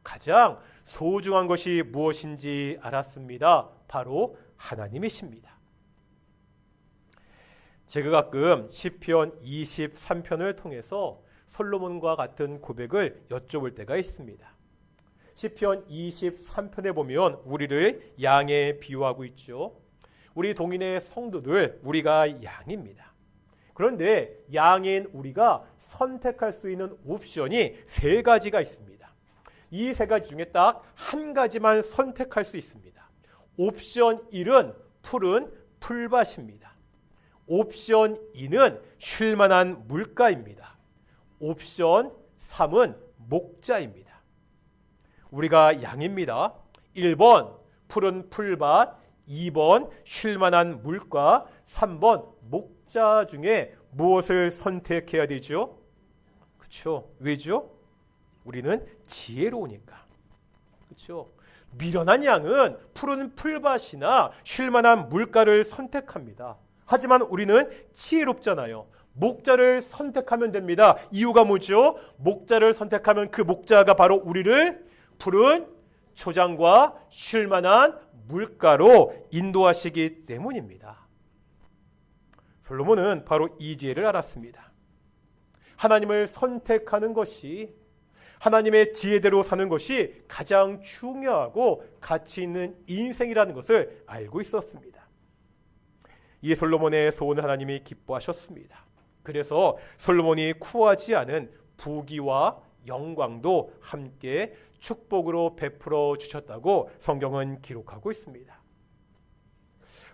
가장 소중한 것이 무엇인지 알았습니다. 바로 하나님이십니다. 제가 가끔 시편 23편을 통해서 솔로몬과 같은 고백을 여쭤볼 때가 있습니다. 시편 23편에 보면 우리를 양에 비유하고 있죠. 우리 동인의 성도들, 우리가 양입니다. 그런데 양인 우리가 선택할 수 있는 옵션이 3가지가 있습니다. 이 3가지 중에 딱 한 가지만 선택할 수 있습니다. 옵션 1은 푸른 풀밭입니다. 옵션 2는 쉴만한 물가입니다. 옵션 3은 목자입니다. 우리가 양입니다. 1번 푸른 풀밭, 2번 쉴만한 물가, 3번 목자 중에 무엇을 선택해야 되죠? 그렇죠. 왜죠? 우리는 지혜로우니까. 그렇죠. 미련한 양은 푸른 풀밭이나 쉴만한 물가를 선택합니다. 하지만 우리는 지혜롭잖아요. 목자를 선택하면 됩니다. 이유가 뭐죠? 목자를 선택하면 그 목자가 바로 우리를 푸른 초장과 쉴만한 물가로 인도하시기 때문입니다. 솔로몬은 바로 이 지혜를 알았습니다. 하나님을 선택하는 것이, 하나님의 지혜대로 사는 것이 가장 중요하고 가치 있는 인생이라는 것을 알고 있었습니다. 이 솔로몬의 소원을 하나님이 기뻐하셨습니다. 그래서 솔로몬이 구하지 않은 부귀와 영광도 함께 축복으로 베풀어 주셨다고 성경은 기록하고 있습니다.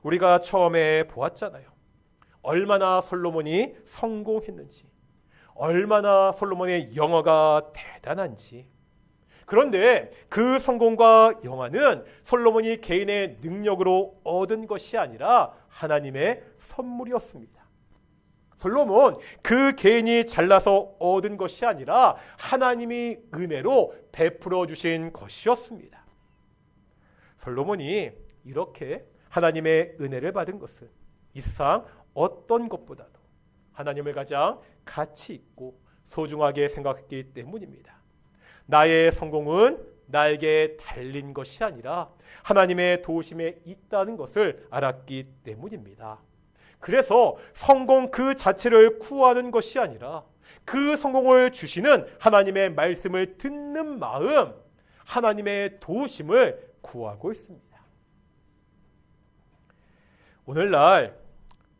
우리가 처음에 보았잖아요. 얼마나 솔로몬이 성공했는지, 얼마나 솔로몬의 영화가 대단한지. 그런데 그 성공과 영화는 솔로몬이 개인의 능력으로 얻은 것이 아니라 하나님의 선물이었습니다. 솔로몬 그 개인이 잘나서 얻은 것이 아니라 하나님이 은혜로 베풀어 주신 것이었습니다. 솔로몬이 이렇게 하나님의 은혜를 받은 것은 이 세상 어떤 것보다도 하나님을 가장 가치 있고 소중하게 생각했기 때문입니다. 나의 성공은 나에게 달린 것이 아니라 하나님의 도우심에 있다는 것을 알았기 때문입니다. 그래서 성공 그 자체를 구하는 것이 아니라 그 성공을 주시는 하나님의 말씀을 듣는 마음, 하나님의 도우심을 구하고 있습니다. 오늘날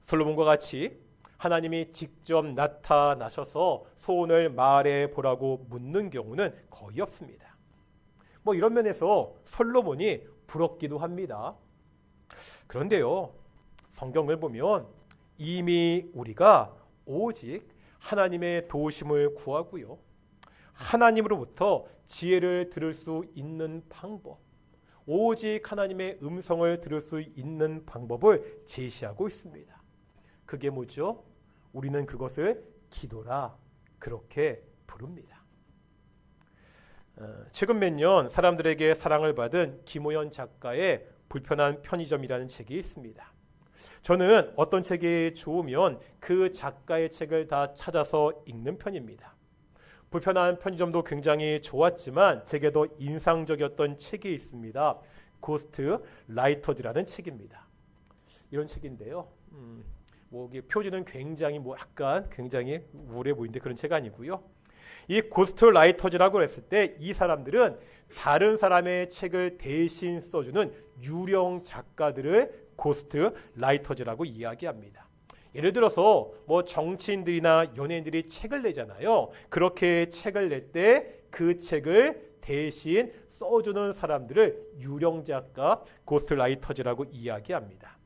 솔로몬과 같이 하나님이 직접 나타나셔서 소원을 말해 보라고 묻는 경우는 거의 없습니다. 이런 면에서 솔로몬이 부럽기도 합니다. 그런데요, 성경을 보면 이미 우리가 오직 하나님의 도우심을 구하고요, 하나님으로부터 지혜를 들을 수 있는 방법, 오직 하나님의 음성을 들을 수 있는 방법을 제시하고 있습니다. 그게 뭐죠? 우리는 그것을 기도라 그렇게 부릅니다. 최근 몇 년 사람들에게 사랑을 받은 김호연 작가의 불편한 편의점이라는 책이 있습니다. 저는 어떤 책이 좋으면 그 작가의 책을 다 찾아서 읽는 편입니다. 불편한 편의점도 굉장히 좋았지만 제게도 인상적이었던 책이 있습니다. 고스트 라이터즈라는 책입니다. 이런 책인데요. 표지는 굉장히 약간 굉장히 우울해 보이는데 그런 책 아니고요. 이 고스트 라이터즈라고 했을 때 이 사람들은 다른 사람의 책을 대신 써주는 유령 작가들을 고스트 라이터즈라고 이야기합니다. 예를 들어서 정치인들이나 연예인들이 책을 내잖아요. 그렇게 책을 낼 때 그 책을 대신 써주는 사람들을 유령 작가, 고스트 라이터즈라고 이야기합니다.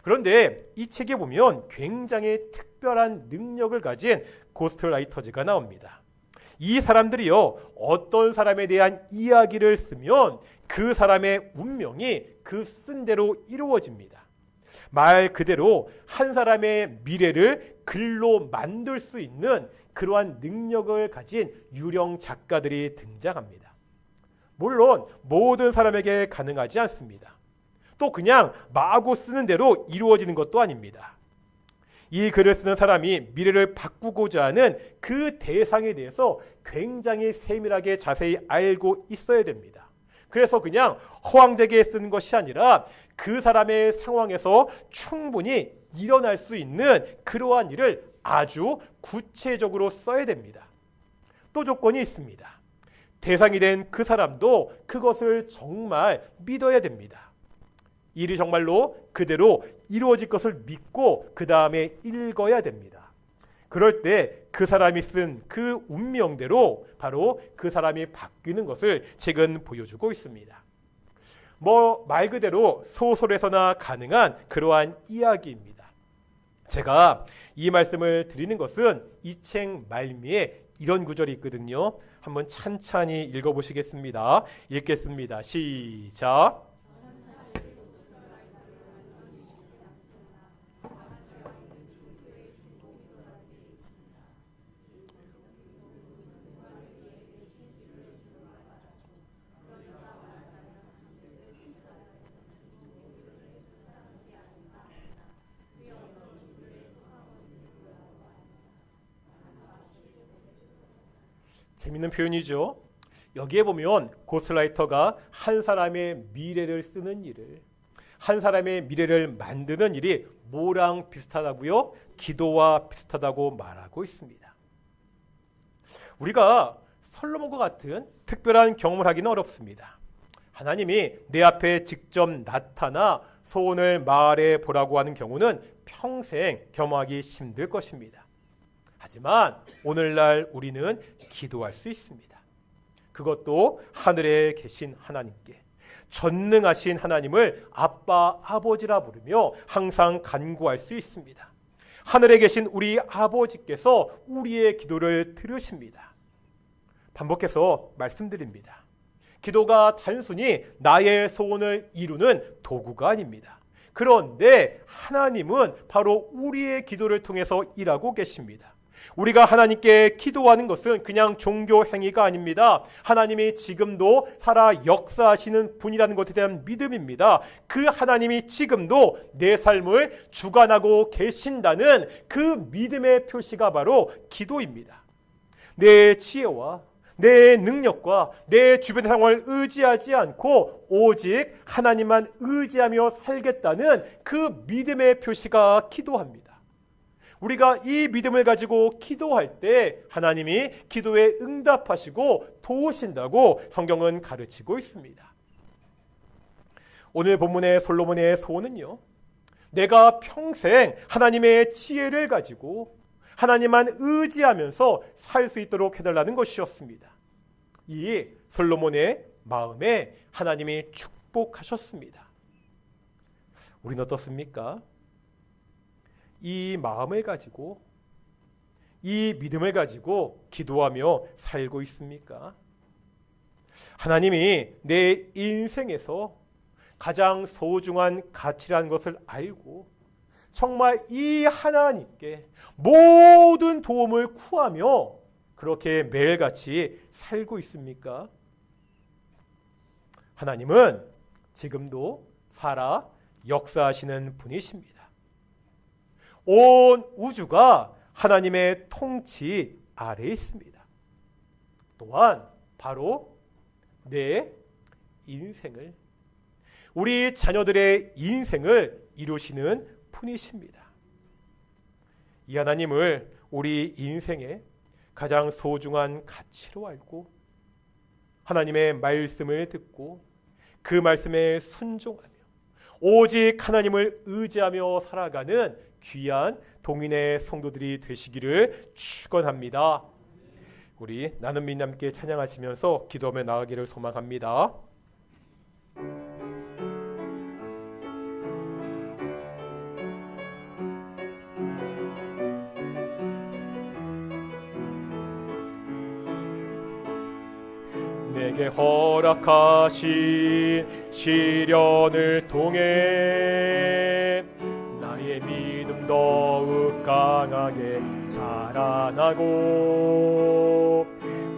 그런데 이 책에 보면 굉장히 특별한 능력을 가진 고스트 라이터즈가 나옵니다. 이 사람들이요, 어떤 사람에 대한 이야기를 쓰면 그 사람의 운명이 그 쓴 대로 이루어집니다. 말 그대로 한 사람의 미래를 글로 만들 수 있는 그러한 능력을 가진 유령 작가들이 등장합니다. 물론 모든 사람에게 가능하지 않습니다. 또 그냥 마구 쓰는 대로 이루어지는 것도 아닙니다. 이 글을 쓰는 사람이 미래를 바꾸고자 하는 그 대상에 대해서 굉장히 세밀하게 자세히 알고 있어야 됩니다. 그래서 그냥 허황되게 쓰는 것이 아니라 그 사람의 상황에서 충분히 일어날 수 있는 그러한 일을 아주 구체적으로 써야 됩니다. 또 조건이 있습니다. 대상이 된 그 사람도 그것을 정말 믿어야 됩니다. 일이 정말로 그대로 이루어질 것을 믿고 그 다음에 읽어야 됩니다. 그럴 때 그 사람이 쓴 그 운명대로 바로 그 사람이 바뀌는 것을 책은 보여주고 있습니다. 말 그대로 소설에서나 가능한 그러한 이야기입니다. 제가 이 말씀을 드리는 것은 이 책 말미에 이런 구절이 있거든요. 한번 찬찬히 읽어보시겠습니다. 읽겠습니다. 시작. 재밌는 표현이죠. 여기에 보면 고스라이터가 한 사람의 미래를 쓰는 일을, 한 사람의 미래를 만드는 일이 뭐랑 비슷하다고요? 기도와 비슷하다고 말하고 있습니다. 우리가 솔로몬과 같은 특별한 경험을 하기는 어렵습니다. 하나님이 내 앞에 직접 나타나 소원을 말해 보라고 하는 경우는 평생 경험하기 힘들 것입니다. 하지만 오늘날 우리는 기도할 수 있습니다. 그것도 하늘에 계신 하나님께, 전능하신 하나님을 아빠, 아버지라 부르며 항상 간구할 수 있습니다. 하늘에 계신 우리 아버지께서 우리의 기도를 들으십니다. 반복해서 말씀드립니다. 기도가 단순히 나의 소원을 이루는 도구가 아닙니다. 그런데 하나님은 바로 우리의 기도를 통해서 일하고 계십니다. 우리가 하나님께 기도하는 것은 그냥 종교 행위가 아닙니다. 하나님이 지금도 살아 역사하시는 분이라는 것에 대한 믿음입니다. 그 하나님이 지금도 내 삶을 주관하고 계신다는 그 믿음의 표시가 바로 기도입니다. 내 지혜와 내 능력과 내 주변의 상황을 의지하지 않고 오직 하나님만 의지하며 살겠다는 그 믿음의 표시가 기도합니다. 우리가 이 믿음을 가지고 기도할 때 하나님이 기도에 응답하시고 도우신다고 성경은 가르치고 있습니다. 오늘 본문의 솔로몬의 소원은요, 내가 평생 하나님의 지혜를 가지고 하나님만 의지하면서 살 수 있도록 해달라는 것이었습니다. 이 솔로몬의 마음에 하나님이 축복하셨습니다. 우리는 어떻습니까? 이 마음을 가지고, 이 믿음을 가지고 기도하며 살고 있습니까? 하나님이 내 인생에서 가장 소중한 가치라는 것을 알고 정말 이 하나님께 모든 도움을 구하며 그렇게 매일같이 살고 있습니까? 하나님은 지금도 살아 역사하시는 분이십니다. 온 우주가 하나님의 통치 아래에 있습니다. 또한 바로 내 인생을, 우리 자녀들의 인생을 이루시는 분이십니다. 이 하나님을 우리 인생의 가장 소중한 가치로 알고 하나님의 말씀을 듣고 그 말씀에 순종하며 오직 하나님을 의지하며 살아가는 귀한 동인의 성도들이 되시기를 축원합니다. 우리 나는 믿음께 찬양하시면서 기도하며 나아가기를 소망합니다. 내게 허락하신 시련을 통해 나의 믿음 더욱 강하게 자라나고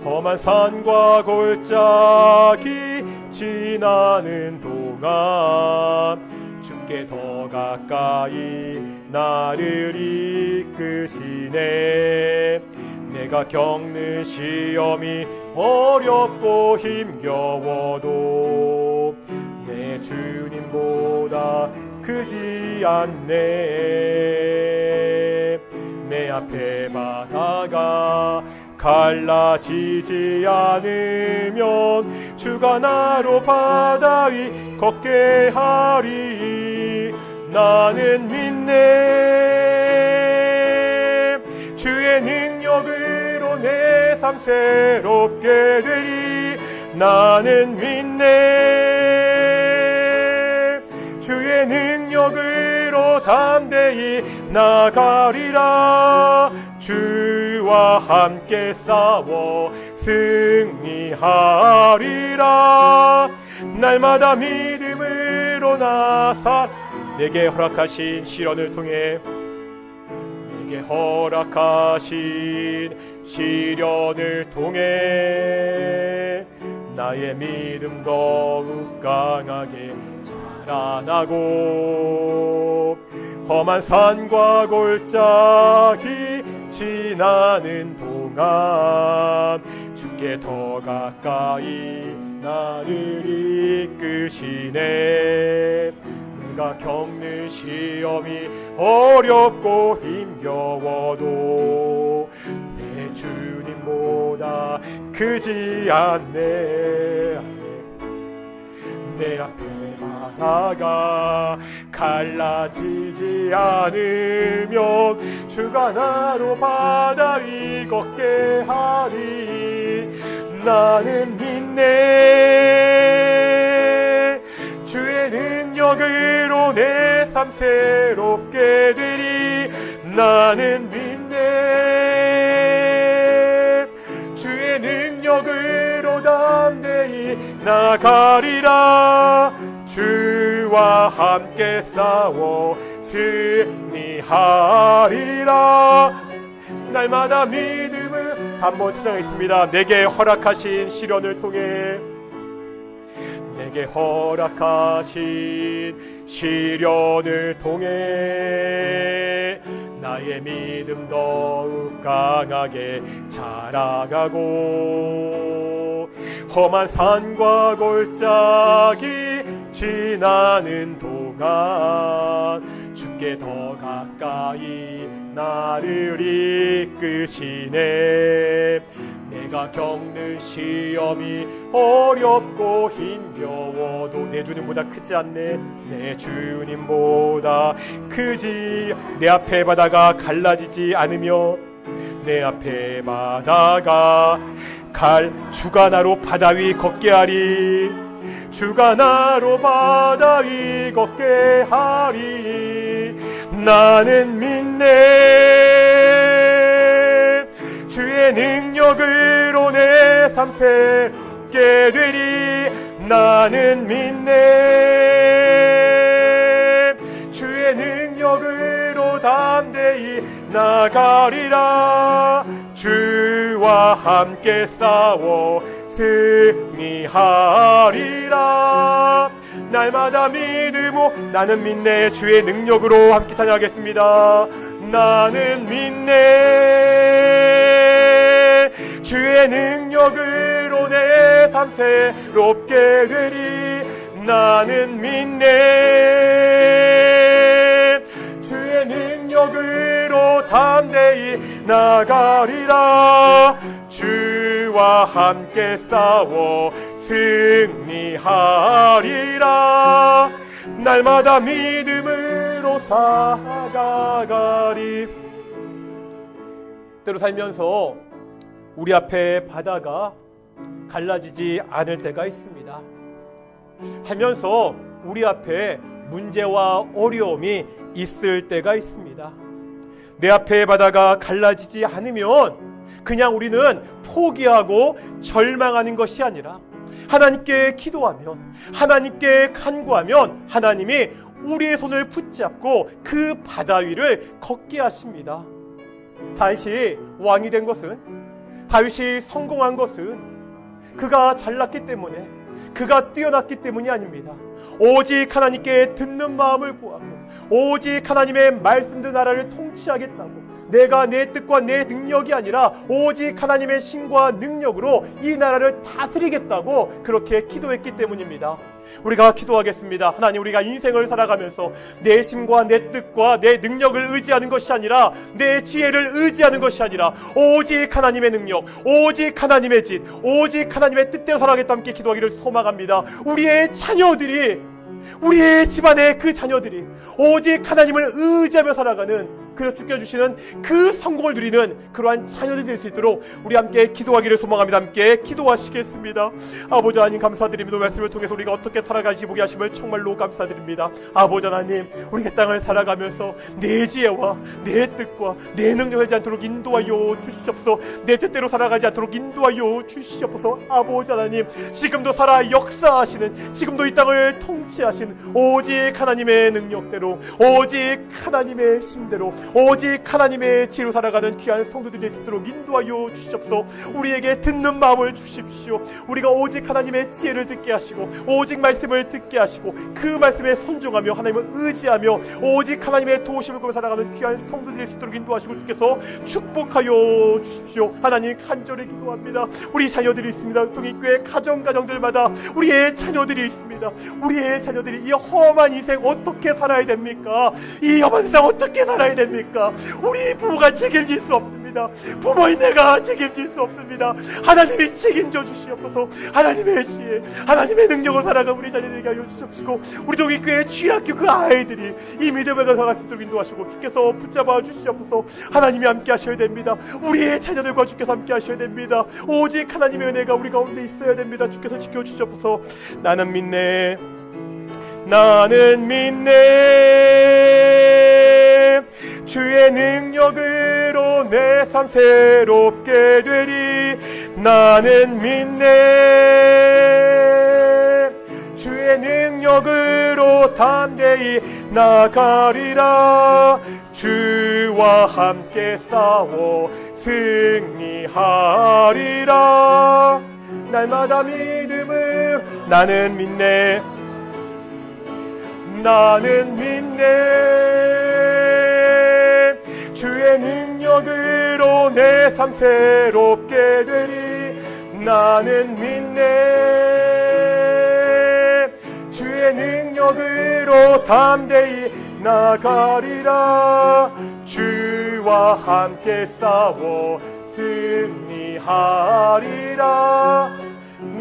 험한 산과 골짜기 지나는 동안 주께 더 가까이 나를 이끄시네. 내가 겪는 시험이 어렵고 힘겨워도 내 주님보다 크지 않네. 내 앞에 바다가 갈라지지 않으면 주가 나로 바다 위 걷게 하리. 나는 믿네. 주의 능력으로 내 삶 새롭게 되리. 나는 믿네. 주의 능력으로 담대히 나가리라. 주와 함께 싸워 승리하리라. 날마다 믿음으로 나사 내게 허락하신 시련을 통해 내게 허락하신 시련을 통해 나의 믿음 더욱 강하게 자라나고 험한 산과 골짜기 지나는 동안 주께 더 가까이 나를 이끄시네. 내가 겪는 시험이 어렵고 힘겨워도 내 주님보다 크지 않네. 내 앞에 바다가 갈라지지 않으면 주가 나로 바다 위 걷게 하리. 나는 믿네. 주의 능력으로 내 삶 새롭게 되리. 나는 믿네. 주의 능력으로 담대히 나가리라. 주와 함께 싸워 승리하리라. 날마다 믿음을 한번 찬양하겠습니다. 내게 허락하신 시련을 통해 내게 허락하신 시련을 통해 나의 믿음 더욱 강하게 자라가고 험한 산과 골짜기 지나는 동안 주께 더 가까이 나를 이끄시네. 내가 겪는 시험이 어렵고 힘겨워도 내 주님보다 크지 않네. 내 주님보다 크지. 내 앞에 바다가 갈라지지 않으며 내 앞에 바다가 주가 나로 바다 위 걷게 하리. 주가 나로 바다 위 걷게 하리. 나는 믿네. 주의 능력으로 내 삶 새롭게 되리. 나는 믿네. 주의 능력으로 담대히 나가리라. 주와 함께 싸워 승리하리라. 날마다 믿음으로 나는 믿네. 주의 능력으로 함께 찬양하겠습니다. 나는 믿네. 주의 능력으로 내 삶 새롭게 되리. 나는 믿네. 주의 능력으로 담대히 나가리라. 주와 함께 싸워 승리하리라. 날마다 믿음으로 살아가리. 때로 살면서 우리 앞에 바다가 갈라지지 않을 때가 있습니다. 살면서 우리 앞에 문제와 어려움이 있을 때가 있습니다. 내 앞에 바다가 갈라지지 않으면 그냥 우리는 포기하고 절망하는 것이 아니라 하나님께 기도하면, 하나님께 간구하면 하나님이 우리의 손을 붙잡고 그 바다 위를 걷게 하십니다. 다윗이 왕이 된 것은, 다윗이 성공한 것은 그가 잘났기 때문에, 그가 뛰어났기 때문이 아닙니다. 오직 하나님께 듣는 마음을 구하고, 오직 하나님의 말씀대로 나라를 통치하겠다고, 내가 내 뜻과 내 능력이 아니라 오직 하나님의 신과 능력으로 이 나라를 다스리겠다고 그렇게 기도했기 때문입니다. 우리가 기도하겠습니다. 하나님, 우리가 인생을 살아가면서 내 힘과 내 뜻과 내 능력을 의지하는 것이 아니라, 내 지혜를 의지하는 것이 아니라 오직 하나님의 능력, 오직 하나님의 짓, 오직 하나님의 뜻대로 살아가겠다 함께 기도하기를 소망합니다. 우리의 자녀들이, 우리의 집안의 그 자녀들이 오직 하나님을 의지하며 살아가는, 그리고 주께서 주시는 그 성공을 누리는 그러한 자녀들이 될 수 있도록 우리 함께 기도하기를 소망합니다. 함께 기도하시겠습니다. 아버지 하나님, 감사드립니다. 말씀을 통해서 우리가 어떻게 살아갈지 보게 하심을 정말로 감사드립니다. 아버지 하나님, 우리가 땅을 살아가면서 내 지혜와 내 뜻과 내 능력을 하지 않도록 인도하여 주시옵소서. 내 뜻대로 살아가지 않도록 인도하여 주시옵소서. 아버지 하나님, 지금도 살아 역사하시는, 지금도 이 땅을 통치하신 오직 하나님의 능력대로, 오직 하나님의 힘대로, 오직 하나님의 지혜로 살아가는 귀한 성도들이 될 수 있도록 인도하여 주시옵소서. 우리에게 듣는 마음을 주십시오. 우리가 오직 하나님의 지혜를 듣게 하시고, 오직 말씀을 듣게 하시고, 그 말씀에 순종하며 하나님을 의지하며 오직 하나님의 도우심을 구하며 살아가는 귀한 성도들이 될 수 있도록 인도하시고 주께서 축복하여 주십시오. 하나님, 간절히 기도합니다. 우리 자녀들이 있습니다. 동익교회 가정들마다 우리의 자녀들이 있습니다. 우리의 자녀들이 이 험한 인생 어떻게 살아야 됩니까? 이 험한 세상 어떻게 살아야 됩니까? 우리 부모가 책임질 수 없습니다. 부모인 내가 책임질 수 없습니다. 하나님이 책임져 주시옵소서. 하나님의 지혜, 하나님의 능력을 살아가 우리 자녀들에게 하여 주십시고, 우리 동익교회 취학교 그 아이들이 이 믿음을 가져갈 수 있도록 인도하시고 주께서 붙잡아 주시옵소서. 하나님이 함께 하셔야 됩니다. 우리의 자녀들과 주께서 함께 하셔야 됩니다. 오직 하나님의 은혜가 우리 가운데 있어야 됩니다. 주께서 지켜주시옵소서. 나는 믿네, 나는 믿네, 주의 능력으로 내 삶 새롭게 되리. 나는 믿네, 주의 능력으로 담대히 나가리라. 주와 함께 싸워 승리하리라. 날마다 믿음을, 나는 믿네, 나는 믿네, 주의 능력으로 내 삶 새롭게 되리. 나는 믿네, 주의 능력으로 담대히 나가리라. 주와 함께 싸워 승리하리라.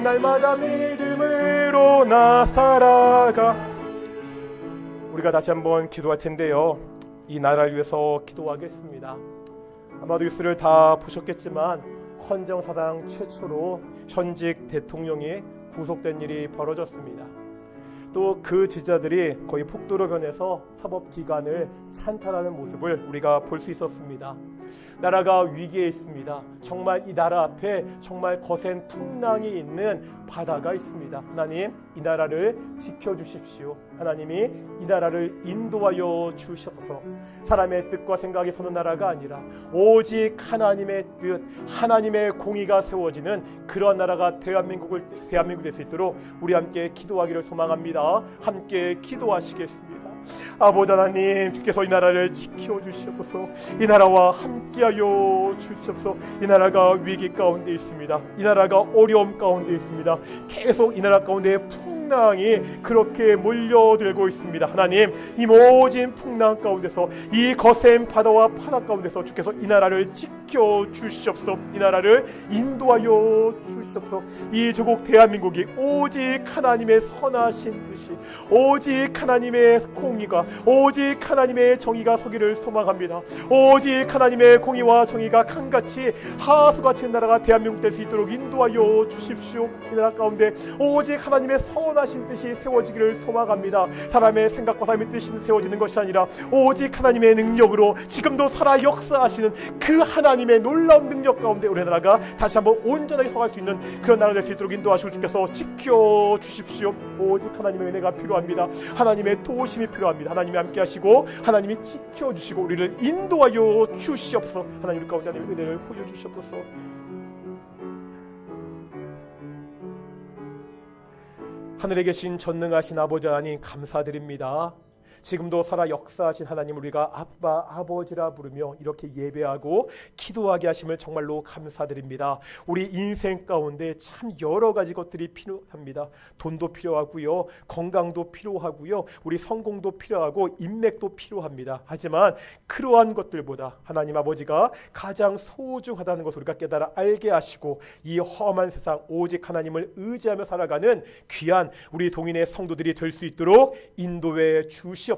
날마다 믿음으로 나 살아가. 우리가 다시 한번 기도할 텐데요, 이 나라를 위해서 기도하겠습니다. 아마도 뉴스를 다 보셨겠지만 헌정사상 최초로 현직 대통령이 구속된 일이 벌어졌습니다. 또 그 지지자들이 거의 폭도로 변해서 사법기관을 찬탈하는 모습을 우리가 볼 수 있었습니다. 나라가 위기에 있습니다. 정말 이 나라 앞에 정말 거센 풍랑이 있는 바다가 있습니다. 하나님, 이 나라를 지켜주십시오. 하나님이 이 나라를 인도하여 주시옵소서. 사람의 뜻과 생각이 서는 나라가 아니라 오직 하나님의 뜻, 하나님의 공의가 세워지는 그런 나라가 대한민국 될 수 있도록 우리 함께 기도하기를 소망합니다. 함께 기도하시겠습니다. 아버지 하나님, 주께서 이 나라를 지켜주시옵소서. 이 나라와 함께하여 주시옵소서. 이 나라가 위기 가운데 있습니다. 이 나라가 어려움 가운데 있습니다. 계속 이 나라 가운데 풍랑이 그렇게 몰려들고 있습니다. 하나님, 이 모진 풍랑 가운데서, 이 거센 바다와 파도 가운데서 주께서 이 나라를 지켜주시옵소서. 이 나라를 인도하여 주시옵소서. 이 조국 대한민국이 오직 하나님의 선하신 뜻이, 오직 하나님의 공의가, 오직 하나님의 정의가 서기를 소망합니다. 오직 하나님의 공의와 정의가 강같이 하수같이 나라가 대한민국 될 수 있도록 인도하여 주십시오. 이 나라 가운데 오직 하나님의 선한 선하신 뜻이 세워지기를 소망합니다. 사람의 생각과 사람의 뜻이 세워지는 것이 아니라 오직 하나님의 능력으로 지금도 살아 역사하시는 그 하나님의 놀라운 능력 가운데 우리나라가 다시 한번 온전하게 서갈 수 있는 그런 나라가 될 수 있도록 인도하시고 주께서 지켜주십시오. 오직 하나님의 은혜가 필요합니다. 하나님의 도우심이 필요합니다. 하나님이 함께 하시고 하나님이 지켜주시고 우리를 인도하여 주시옵소서. 하나님 가운데 하나님의 은혜를 보여주시옵소서. 하늘에 계신 전능하신 아버지 하나님 감사드립니다. 지금도 살아 역사하신 하나님 우리가 아빠 아버지라 부르며 이렇게 예배하고 기도하게 하심을 정말로 감사드립니다. 우리 인생 가운데 참 여러 가지 것들이 필요합니다. 돈도 필요하고요, 건강도 필요하고요, 우리 성공도 필요하고 인맥도 필요합니다. 하지만 그러한 것들보다 하나님 아버지가 가장 소중하다는 것을 우리가 깨달아 알게 하시고 이 험한 세상 오직 하나님을 의지하며 살아가는 귀한 우리 동인의 성도들이 될 수 있도록 인도해 주시옵소서.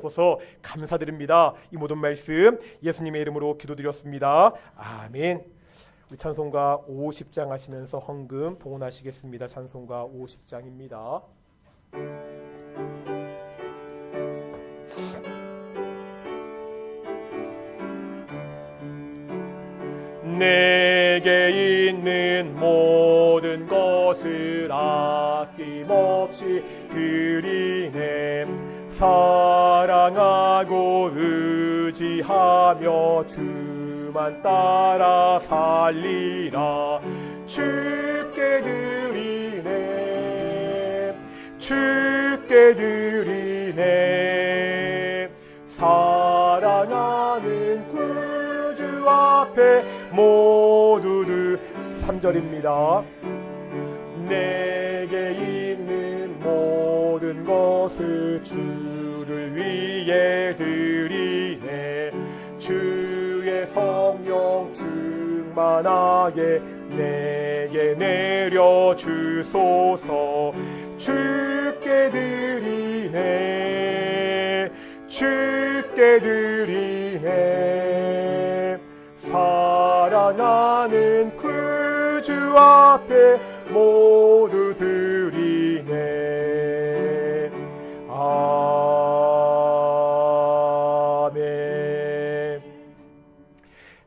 감사드립니다. 이 모든 말씀 예수님의 이름으로 기도드렸습니다. 아멘. 우리 찬송가 50장 하시면서 헌금 봉헌하시겠습니다. 찬송가 50장입니다. 내게 있는 모든 것을 아낌없이 드리네. 사랑하고 의지하며 주만 따라 살리라. 주께 드리네, 주께 드리네. 사랑하는 구주 앞에 모두들 3절입니다. 내게 있는 모든 것을 주를 위해 드리네. 주의 성령 충만하게 내게 내려 주소서. 주께 드리네, 주께 드리네. 사랑하는 구주 앞에 모두 드리네. 아멘.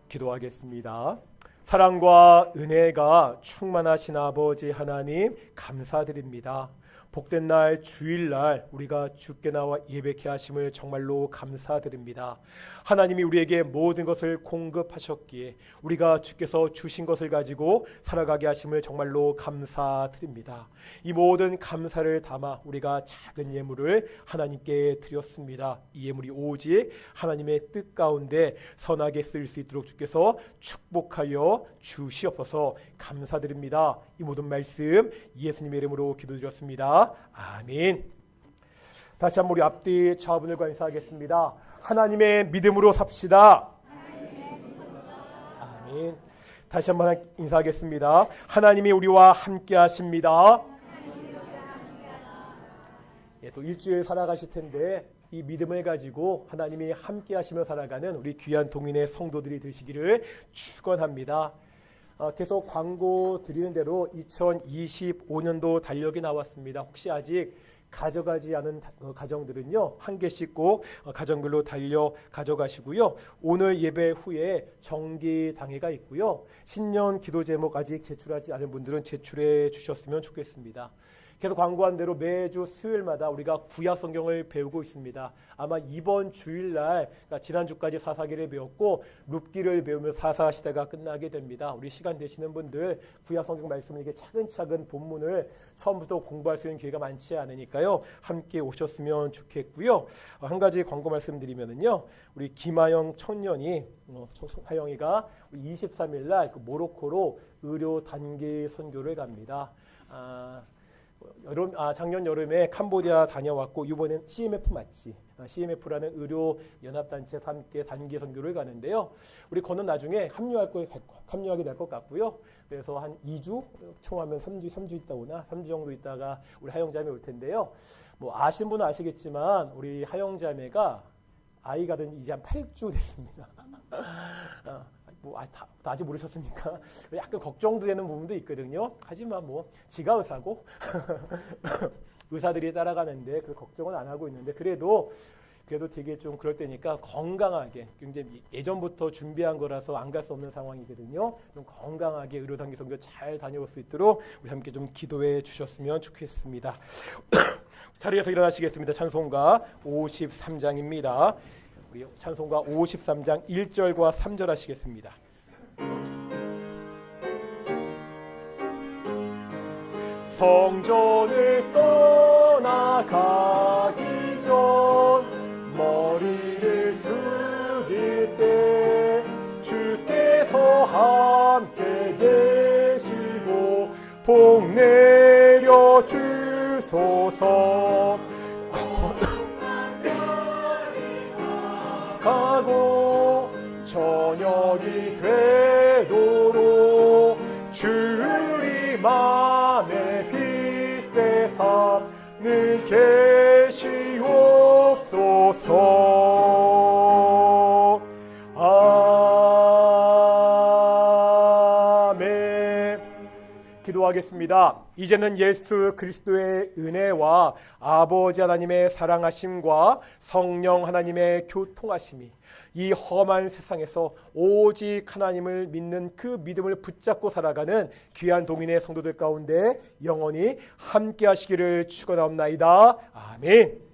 기도하겠습니다. 사랑과 은혜가 충만하신 아버지 하나님 감사드립니다. 복된 날 주일날 우리가 주께 나와 예배케 하심을 정말로 감사드립니다. 하나님이 우리에게 모든 것을 공급하셨기에 우리가 주께서 주신 것을 가지고 살아가게 하심을 정말로 감사드립니다. 이 모든 감사를 담아 우리가 작은 예물을 하나님께 드렸습니다. 이 예물이 오직 하나님의 뜻 가운데 선하게 쓰일 수 있도록 주께서 축복하여 주시옵소서. 감사드립니다. 이 모든 말씀 예수님의 이름으로 기도드렸습니다. 아멘. 다시 한번 우리 앞뒤 좌우분들과 인사하겠습니다. 하나님의 믿음으로 삽시다. 아멘. 다시 한번 인사하겠습니다. 하나님이 우리와 함께 하십니다. 예, 또 일주일 살아가실 텐데 이 믿음을 가지고 하나님이 함께 하시며 살아가는 우리 귀한 동인의 성도들이 되시기를 축원합니다. 계속 광고 드리는 대로 2025년도 달력이 나왔습니다. 혹시 아직 가져가지 않은 가정들은요, 한 개씩 꼭 가정별로 달려 가져가시고요. 오늘 예배 후에 정기당회가 있고요. 신년 기도 제목 아직 제출하지 않은 분들은 제출해 주셨으면 좋겠습니다. 계속 광고한 대로 매주 수요일마다 우리가 구약 성경을 배우고 있습니다. 아마 이번 주일날, 그러니까 지난주까지 사사기를 배웠고 룻기를 배우며 사사시대가 끝나게 됩니다. 우리 시간 되시는 분들 구약 성경 말씀을 이렇게 차근차근 본문을 처음부터 공부할 수 있는 기회가 많지 않으니까요. 함께 오셨으면 좋겠고요. 한 가지 광고 말씀드리면은요. 우리 김하영 청년이 하영이가 23일날 모로코로 의료 단기 선교를 갑니다. 작년 여름에 캄보디아 다녀왔고 이번엔 CMF 맞지? CMF라는 의료 연합단체에서 함께 단기 선교를 가는데요. 우리 거는 나중에 합류하게 될 것 같고요. 그래서 한 2주 총하면 3주 있다 오나 3주 정도 있다가 우리 하영자매 올 텐데요. 뭐 아시는 분은 아시겠지만 우리 하영자매가 아이가 된 이제 한 8주 됐습니다. 아직 모르셨습니까? 약간 걱정도 되는 부분도 있거든요. 하지만 지가 의사고 의사들이 따라가는데 그 걱정은 안 하고 있는데 그래도 되게 좀 그럴 때니까 건강하게 굉장히 예전부터 준비한 거라서 안 갈 수 없는 상황이거든요. 좀 건강하게 의료단기 선교 잘 다녀올 수 있도록 우리 함께 좀 기도해 주셨으면 좋겠습니다. 자리에서 일어나시겠습니다. 찬송가 53장입니다. 우리 찬송가 53장 1절과 3절 하시겠습니다. 성전을 떠나가기 전 머리를 숙일 때 주께서 함께 계시고 복 내려 주소서. 가고 저녁이 되도록 주리 맘에 빛대사 늘 계시옵소서. 아멘. 기도하겠습니다. 이제는 예수 그리스도의 은혜와 아버지 하나님의 사랑하심과 성령 하나님의 교통하심이 이 험한 세상에서 오직 하나님을 믿는 그 믿음을 붙잡고 살아가는 귀한 동인의 성도들 가운데 영원히 함께 하시기를 축원하옵나이다. 아멘.